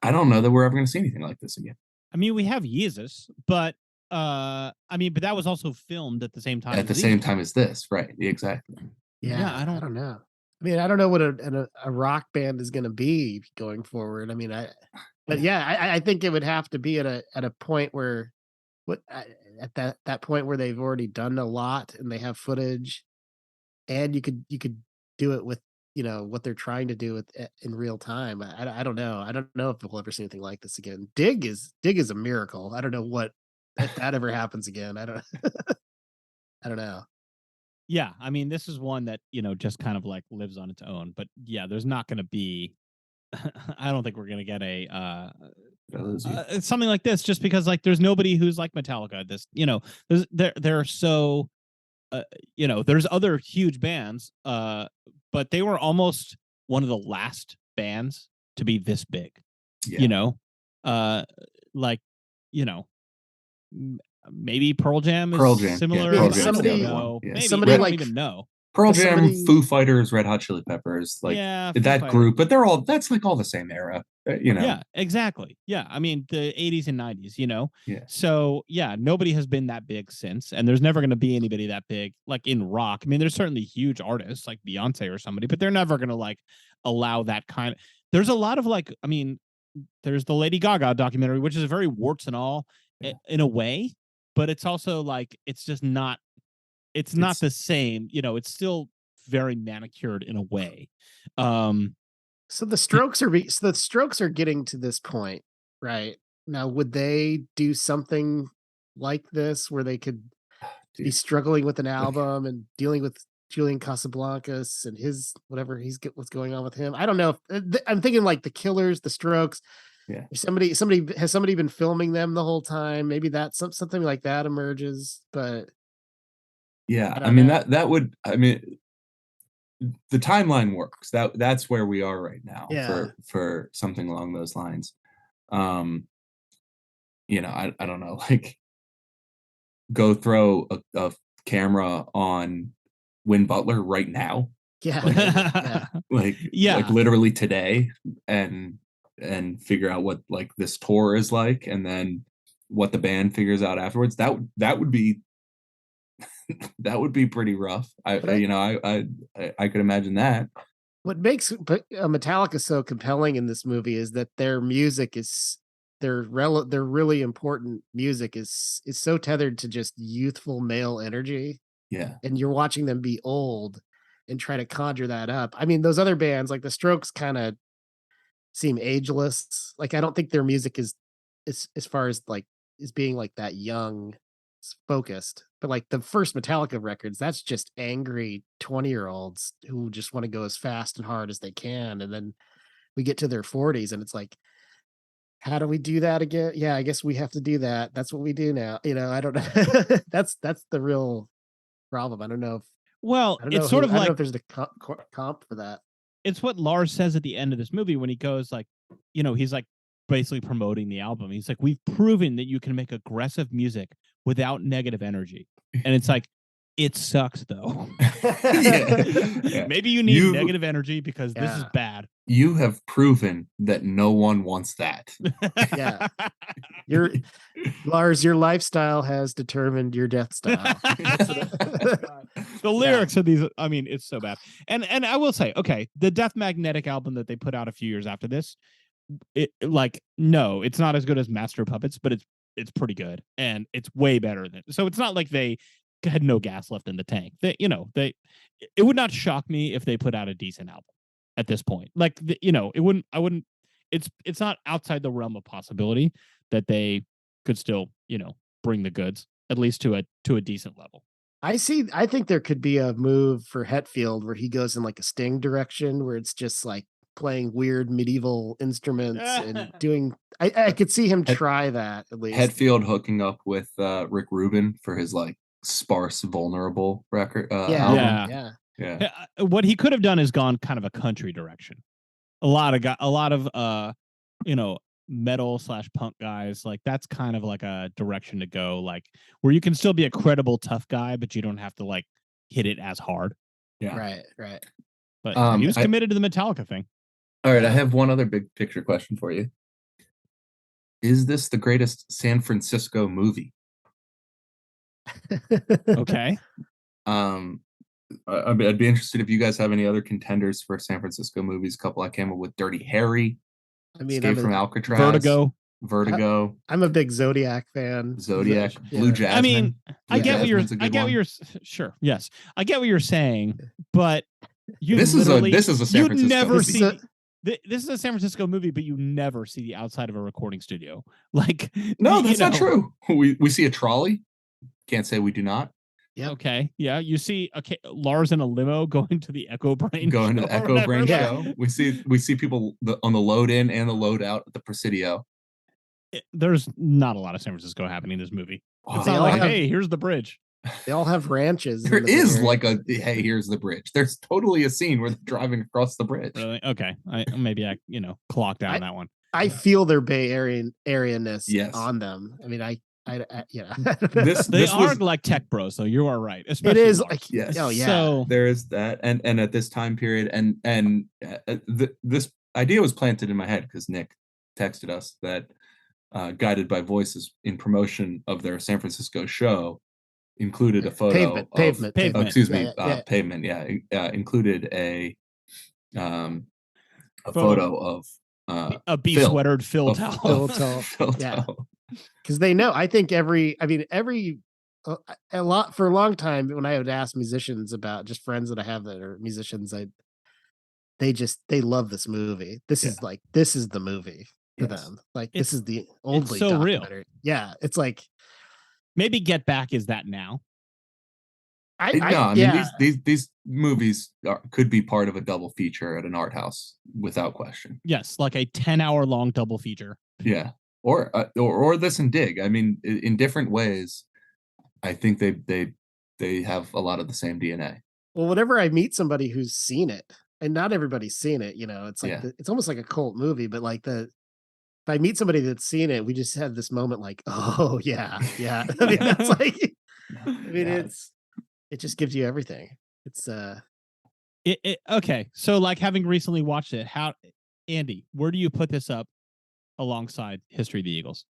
don't know that we're ever going to see anything like this again. I mean, we have Jesus, but but that was also filmed at the same time. At the same time as this, right? Exactly. Yeah, I don't know. I mean, I don't know what a rock band is going to be going forward. I mean, I think it would have to be at a point where, at that point where they've already done a lot and they have footage, and you could do it with what they're trying to do in real time. I don't know. I don't know if we'll ever see anything like this again. Dig is a miracle. I don't know if that ever happens again. I don't know. Yeah, I mean, this is one that just kind of like lives on its own. But yeah, there's not going to be. I don't think we're going to get something like this, just because like there's nobody who's like Metallica at this. There are so. There's other huge bands, but they were almost one of the last bands to be this big. Maybe Pearl Jam is similar. Yeah, Somebody I don't even know. Pearl Jam, Foo Fighters, Red Hot Chili Peppers, like that group, but that's like all the same era, Yeah, exactly. Yeah, I mean the 80s and 90s, Yeah. So yeah, nobody has been that big since, and there's never going to be anybody that big like in rock. I mean, there's certainly huge artists like Beyonce or somebody, but they're never going to like allow that kind of. There's a lot of like, I mean, there's the Lady Gaga documentary, which is very warts and all in a way, but it's also like it's just not. It's not the same, it's still very manicured in a way. So the Strokes are getting to this point, right? Now, would they do something like this where they could be struggling with an album and dealing with Julian Casablancas and his what's going on with him? I don't know. I'm thinking like the Killers, the Strokes. Yeah. Somebody has been filming them the whole time? Maybe that's something like that emerges, but. Yeah, I mean that would, I mean, the timeline works. That's where we are right now for something along those lines. I don't know, like go throw a camera on Win Butler right now. Yeah. Like literally today, and figure out what like this tour is like, and then what the band figures out afterwards. That would be that would be pretty rough. I could imagine that. What makes Metallica so compelling in this movie is that their music is their really important music is so tethered to just youthful male energy. Yeah. And you're watching them be old and try to conjure that up. I mean, those other bands like the Strokes kind of seem ageless. Like I don't think their music is as far as like is being like that young focused. But like the first Metallica records, that's just angry 20-year-olds who just want to go as fast and hard as they can. And then we get to their 40s and it's like, how do we do that again? Yeah, I guess we have to do that. That's what we do now. I don't know. That's the real problem. I don't know if Well, I don't it's know sort who, of I don't know like if there's a comp for that. it's what Lars says at the end of this movie when he goes like, he's like basically promoting the album. He's like, we've proven that you can make aggressive music without negative energy. And it's like, it sucks though. Yeah. Maybe you need negative energy because this is bad. You have proven that no one wants that. Yeah. Lars, your lifestyle has determined your death style. The lyrics of these, I mean, it's so bad. And I will say, okay, the Death Magnetic album that they put out a few years after this, no, it's not as good as Master of Puppets, but it's pretty good and it's way better than. So it's not like they had no gas left in the tank. It would not shock me if they put out a decent album at this point. Like it wouldn't. I wouldn't. It's not outside the realm of possibility that they could still bring the goods at least to a decent level. I think there could be a move for Hetfield where he goes in like a Sting direction where it's just like playing weird medieval instruments and doing. I could see him try that at least. Hetfield hooking up with Rick Rubin for his like sparse, vulnerable record. Yeah. What he could have done is gone kind of a country direction. A lot of metal / punk guys, like that's kind of like a direction to go, like where you can still be a credible tough guy, but you don't have to like hit it as hard. Yeah, right. But he was committed to the Metallica thing. All right, I have one other big picture question for you. Is this the greatest San Francisco movie? Okay. I'd be interested if you guys have any other contenders for San Francisco movies. A couple I came up with: Dirty Harry, Escape from Alcatraz, Vertigo. I'm a big Zodiac fan. Blue Jasmine. I mean, I get what you're sure. Yes, I get what you're saying, but this is a San Francisco never movie. see. This is a San Francisco movie, but you never see the outside of a recording studio. Like, no, that's not true. We see a trolley. Can't say we do not. Yeah. Okay. Yeah. You see Lars in a limo going to the Echo Brain. Going to the Echo Brain show. We see people on the load in and the load out at the Presidio. There's not a lot of San Francisco happening in this movie. Oh, it's not like, hey, here's the bridge. They all have ranches. There is like a hey, here's the bridge. There's totally a scene where they're driving across the bridge. Really? Okay. Maybe I clocked down that one. I feel their Bay Area-ness on them. I mean, This are like tech bros, so you are right. Especially it is Lars. like yes. Oh yeah. So there is that, and at this time period, and this idea was planted in my head because Nick texted us that Guided by Voices in promotion of their San Francisco show included a photo Pavement. Pavement. Included a photo of a be-sweatered Phil Towle. Yeah. Because they know, I think a long time when I would ask musicians about just friends that I have that are musicians, they love this movie. This is the movie for them. Like this is the only so documentary. Real. Yeah. It's like maybe Get Back is that now. I mean, these movies could be part of a double feature at an art house without question. Yes, like a 10-hour long double feature. Yeah, or this and Dig. I mean, in different ways, I think they have a lot of the same DNA. Well, whenever I meet somebody who's seen it, and not everybody's seen it, it's like it's almost like a cult movie, but like if I meet somebody that's seen it, we just have this moment like, oh yeah. I mean, that's like, it just gives you everything. It's okay. So like having recently watched it, Andy, where do you put this up alongside History of the Eagles?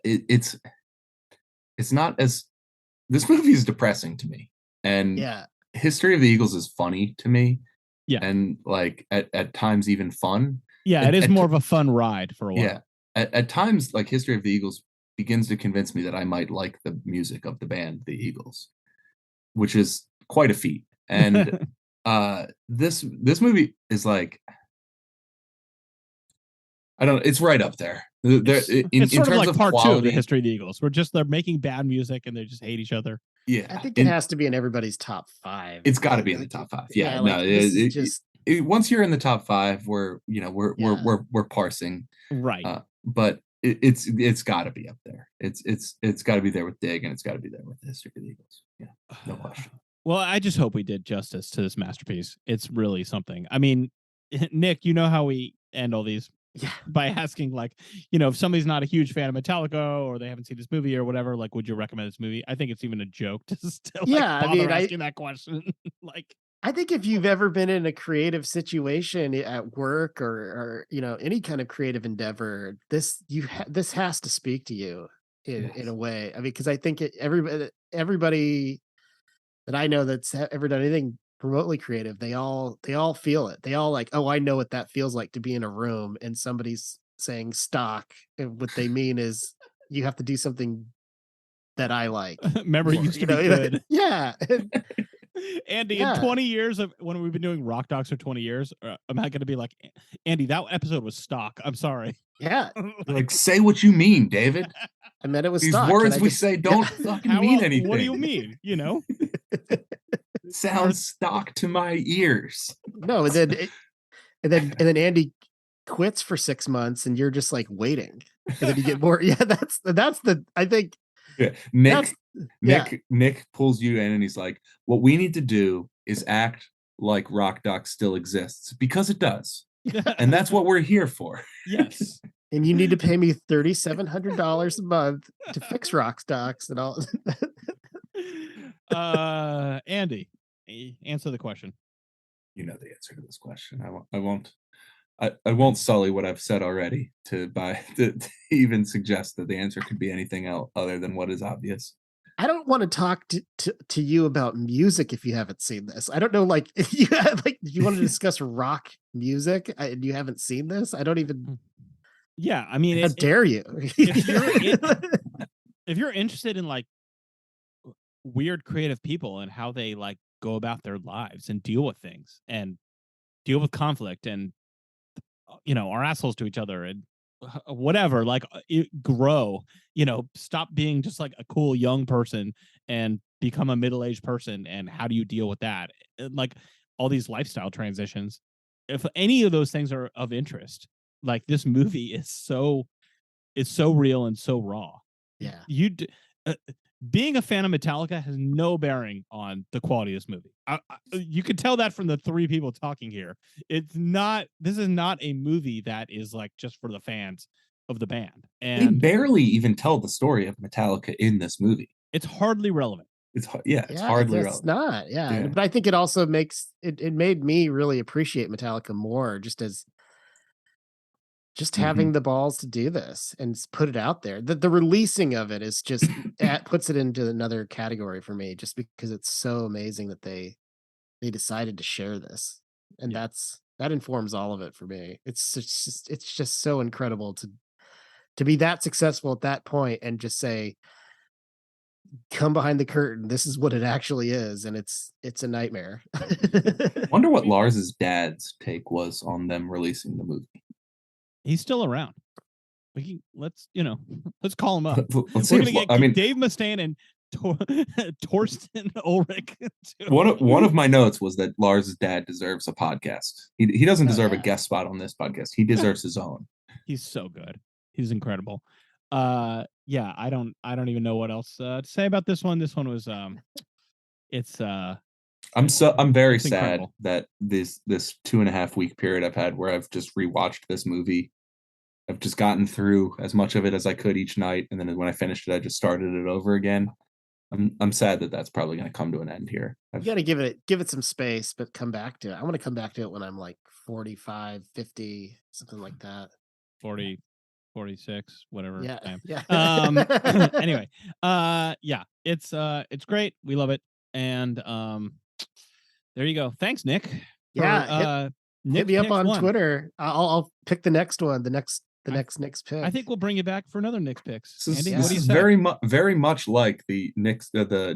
It's not as, this movie is depressing to me, and History of the Eagles is funny to me. Yeah. And like at times even fun. Yeah, it is more of a fun ride for a while. Yeah. At times, like History of the Eagles begins to convince me that I might like the music of the band the Eagles, which is quite a feat. And this movie is like, I don't. It's right up there. In It's sort of terms like of part 2 of quality, the history of the Eagles. They're making bad music and they just hate each other. Yeah, I think it has to be in everybody's top 5. It's got to be in the top 5. Yeah, no, this is just once you're in the top 5, we're parsing, right. But it's got to be up there. It's got to be there with Dig, and it's got to be there with the history of the Eagles. Yeah, no question. Well, I just hope we did justice to this masterpiece. It's really something. I mean, Nick, you know how we end all these by asking, like, if somebody's not a huge fan of Metallica or they haven't seen this movie or whatever, like, would you recommend this movie? I think it's even a joke to still asking that question. Like, I think if you've ever been in a creative situation at work or any kind of creative endeavor, this has to speak to you in a way. I mean, because I think everybody that I know that's ever done anything remotely creative, they all feel it. They all like, oh, I know what that feels like to be in a room and somebody's saying stock, and what they mean is you have to do something that I like. Remember, it used to be good. Yeah. Andy, in 20 years of when we've been doing Rock Docs for 20 years, am I going to be like, Andy, that episode was stock? I'm sorry. Yeah. Like, say what you mean, David. I meant it was these stock. words we say don't fucking mean anything. What do you mean? It sounds stock to my ears. No, and then Andy quits for 6 months, and you're just like waiting, and then you get more. Yeah, that's the. I think. Yeah, Nick pulls you in, and he's like, "What we need to do is act like Rock Doc still exists, because it does, and that's what we're here for." Yes. And you need to pay me $3,700 a month to fix Rock Docs and all. Andy, answer the question. You know the answer to this question. I won't sully what I've said already to even suggest that the answer could be anything else other than what is obvious. I don't want to talk to you about music if you haven't seen this. I don't know, like, if you want to discuss rock music and you haven't seen this. I don't even. Yeah, I mean, how dare you? If you're interested in like weird creative people and how they like go about their lives and deal with things and deal with conflict and are assholes to each other and whatever, like grow, stop being just like a cool young person and become a middle-aged person, and how do you deal with that, like all these lifestyle transitions. If any of those things are of interest, like, this movie is so real and so raw. Yeah. Being a fan of Metallica has no bearing on the quality of this movie. You could tell that from the 3 people talking here. This is not a movie that is like just for the fans of the band. And they barely even tell the story of Metallica in this movie. It's hardly relevant. It's hardly relevant. It's not. Yeah. But I think it also makes it made me really appreciate Metallica more, just having the balls to do this and put it out there. The releasing of it is just puts it into another category for me, just because it's so amazing that they decided to share this, and that informs all of it for me. It's just so incredible to be that successful at that point and just say, come behind the curtain. This is what it actually is, and it's a nightmare. Wonder what Lars's dad's take was on them releasing the movie. He's still around. Let's call him up. Let's We're gonna get Dave Mustaine and Torsten Ulrich. One of my notes was that Lars' dad deserves a podcast. He doesn't deserve a guest spot on this podcast. He deserves his own. He's so good. He's incredible. I don't even know what else to say about this one. This one was I'm very sad incredible that this 2.5 week period I've had where I've just rewatched this movie. I've just gotten through as much of it as I could each night, and then when I finished it, I just started it over again. I'm sad that that's probably going to come to an end here. You got to give it some space, but come back to it. I want to come back to it when I'm like 45, 50, something like that. 40, 46, whatever. Yeah. Anyway, it's great. We love it, and there you go. Thanks, Nick. Hit me up on Twitter. I'll pick the next one. The next Nick's pick. I think we'll bring you back for another Nick's picks. Andy, what do you say? Very much like the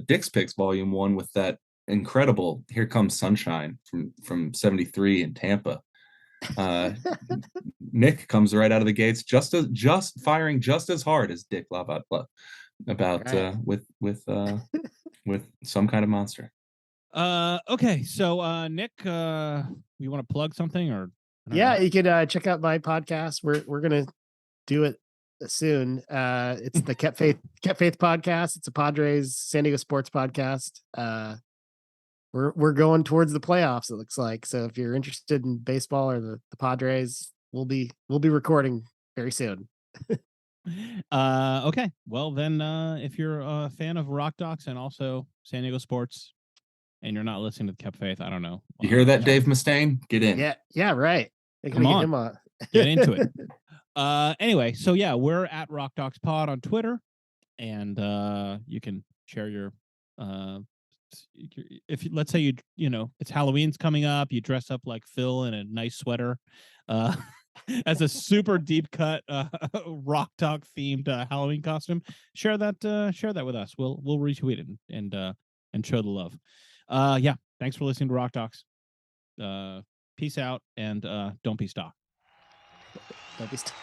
Dick's Picks Volume 1 with that incredible "Here Comes Sunshine" from '73 in Tampa. Nick comes right out of the gates, just firing just as hard as Dick about Right. with Some Kind of Monster. Okay, so Nick, you want to plug something, or Yeah, you can check out my podcast. We're gonna do it soon. It's the Kept Faith podcast. It's a Padres San Diego sports podcast. We're going towards the playoffs, it looks like. So if you're interested in baseball or the Padres, we'll be recording very soon. Okay, well then, if you're a fan of Rock Docs and also San Diego sports, and you're not listening to the Kept Faith, I don't know. You hear that, Dave Mustaine? Get in. Yeah, right. Come on, get into it. Anyway, so yeah, we're at Rock Docs Pod on Twitter, and you can share your if let's say you know it's Halloween's coming up, you dress up like Phil in a nice sweater, as a super deep cut Rock Talk themed Halloween costume. Share that with us. We'll retweet it and show the love. Yeah, thanks for listening to Rock Talks. Peace out, and don't be stock. Don't be stock.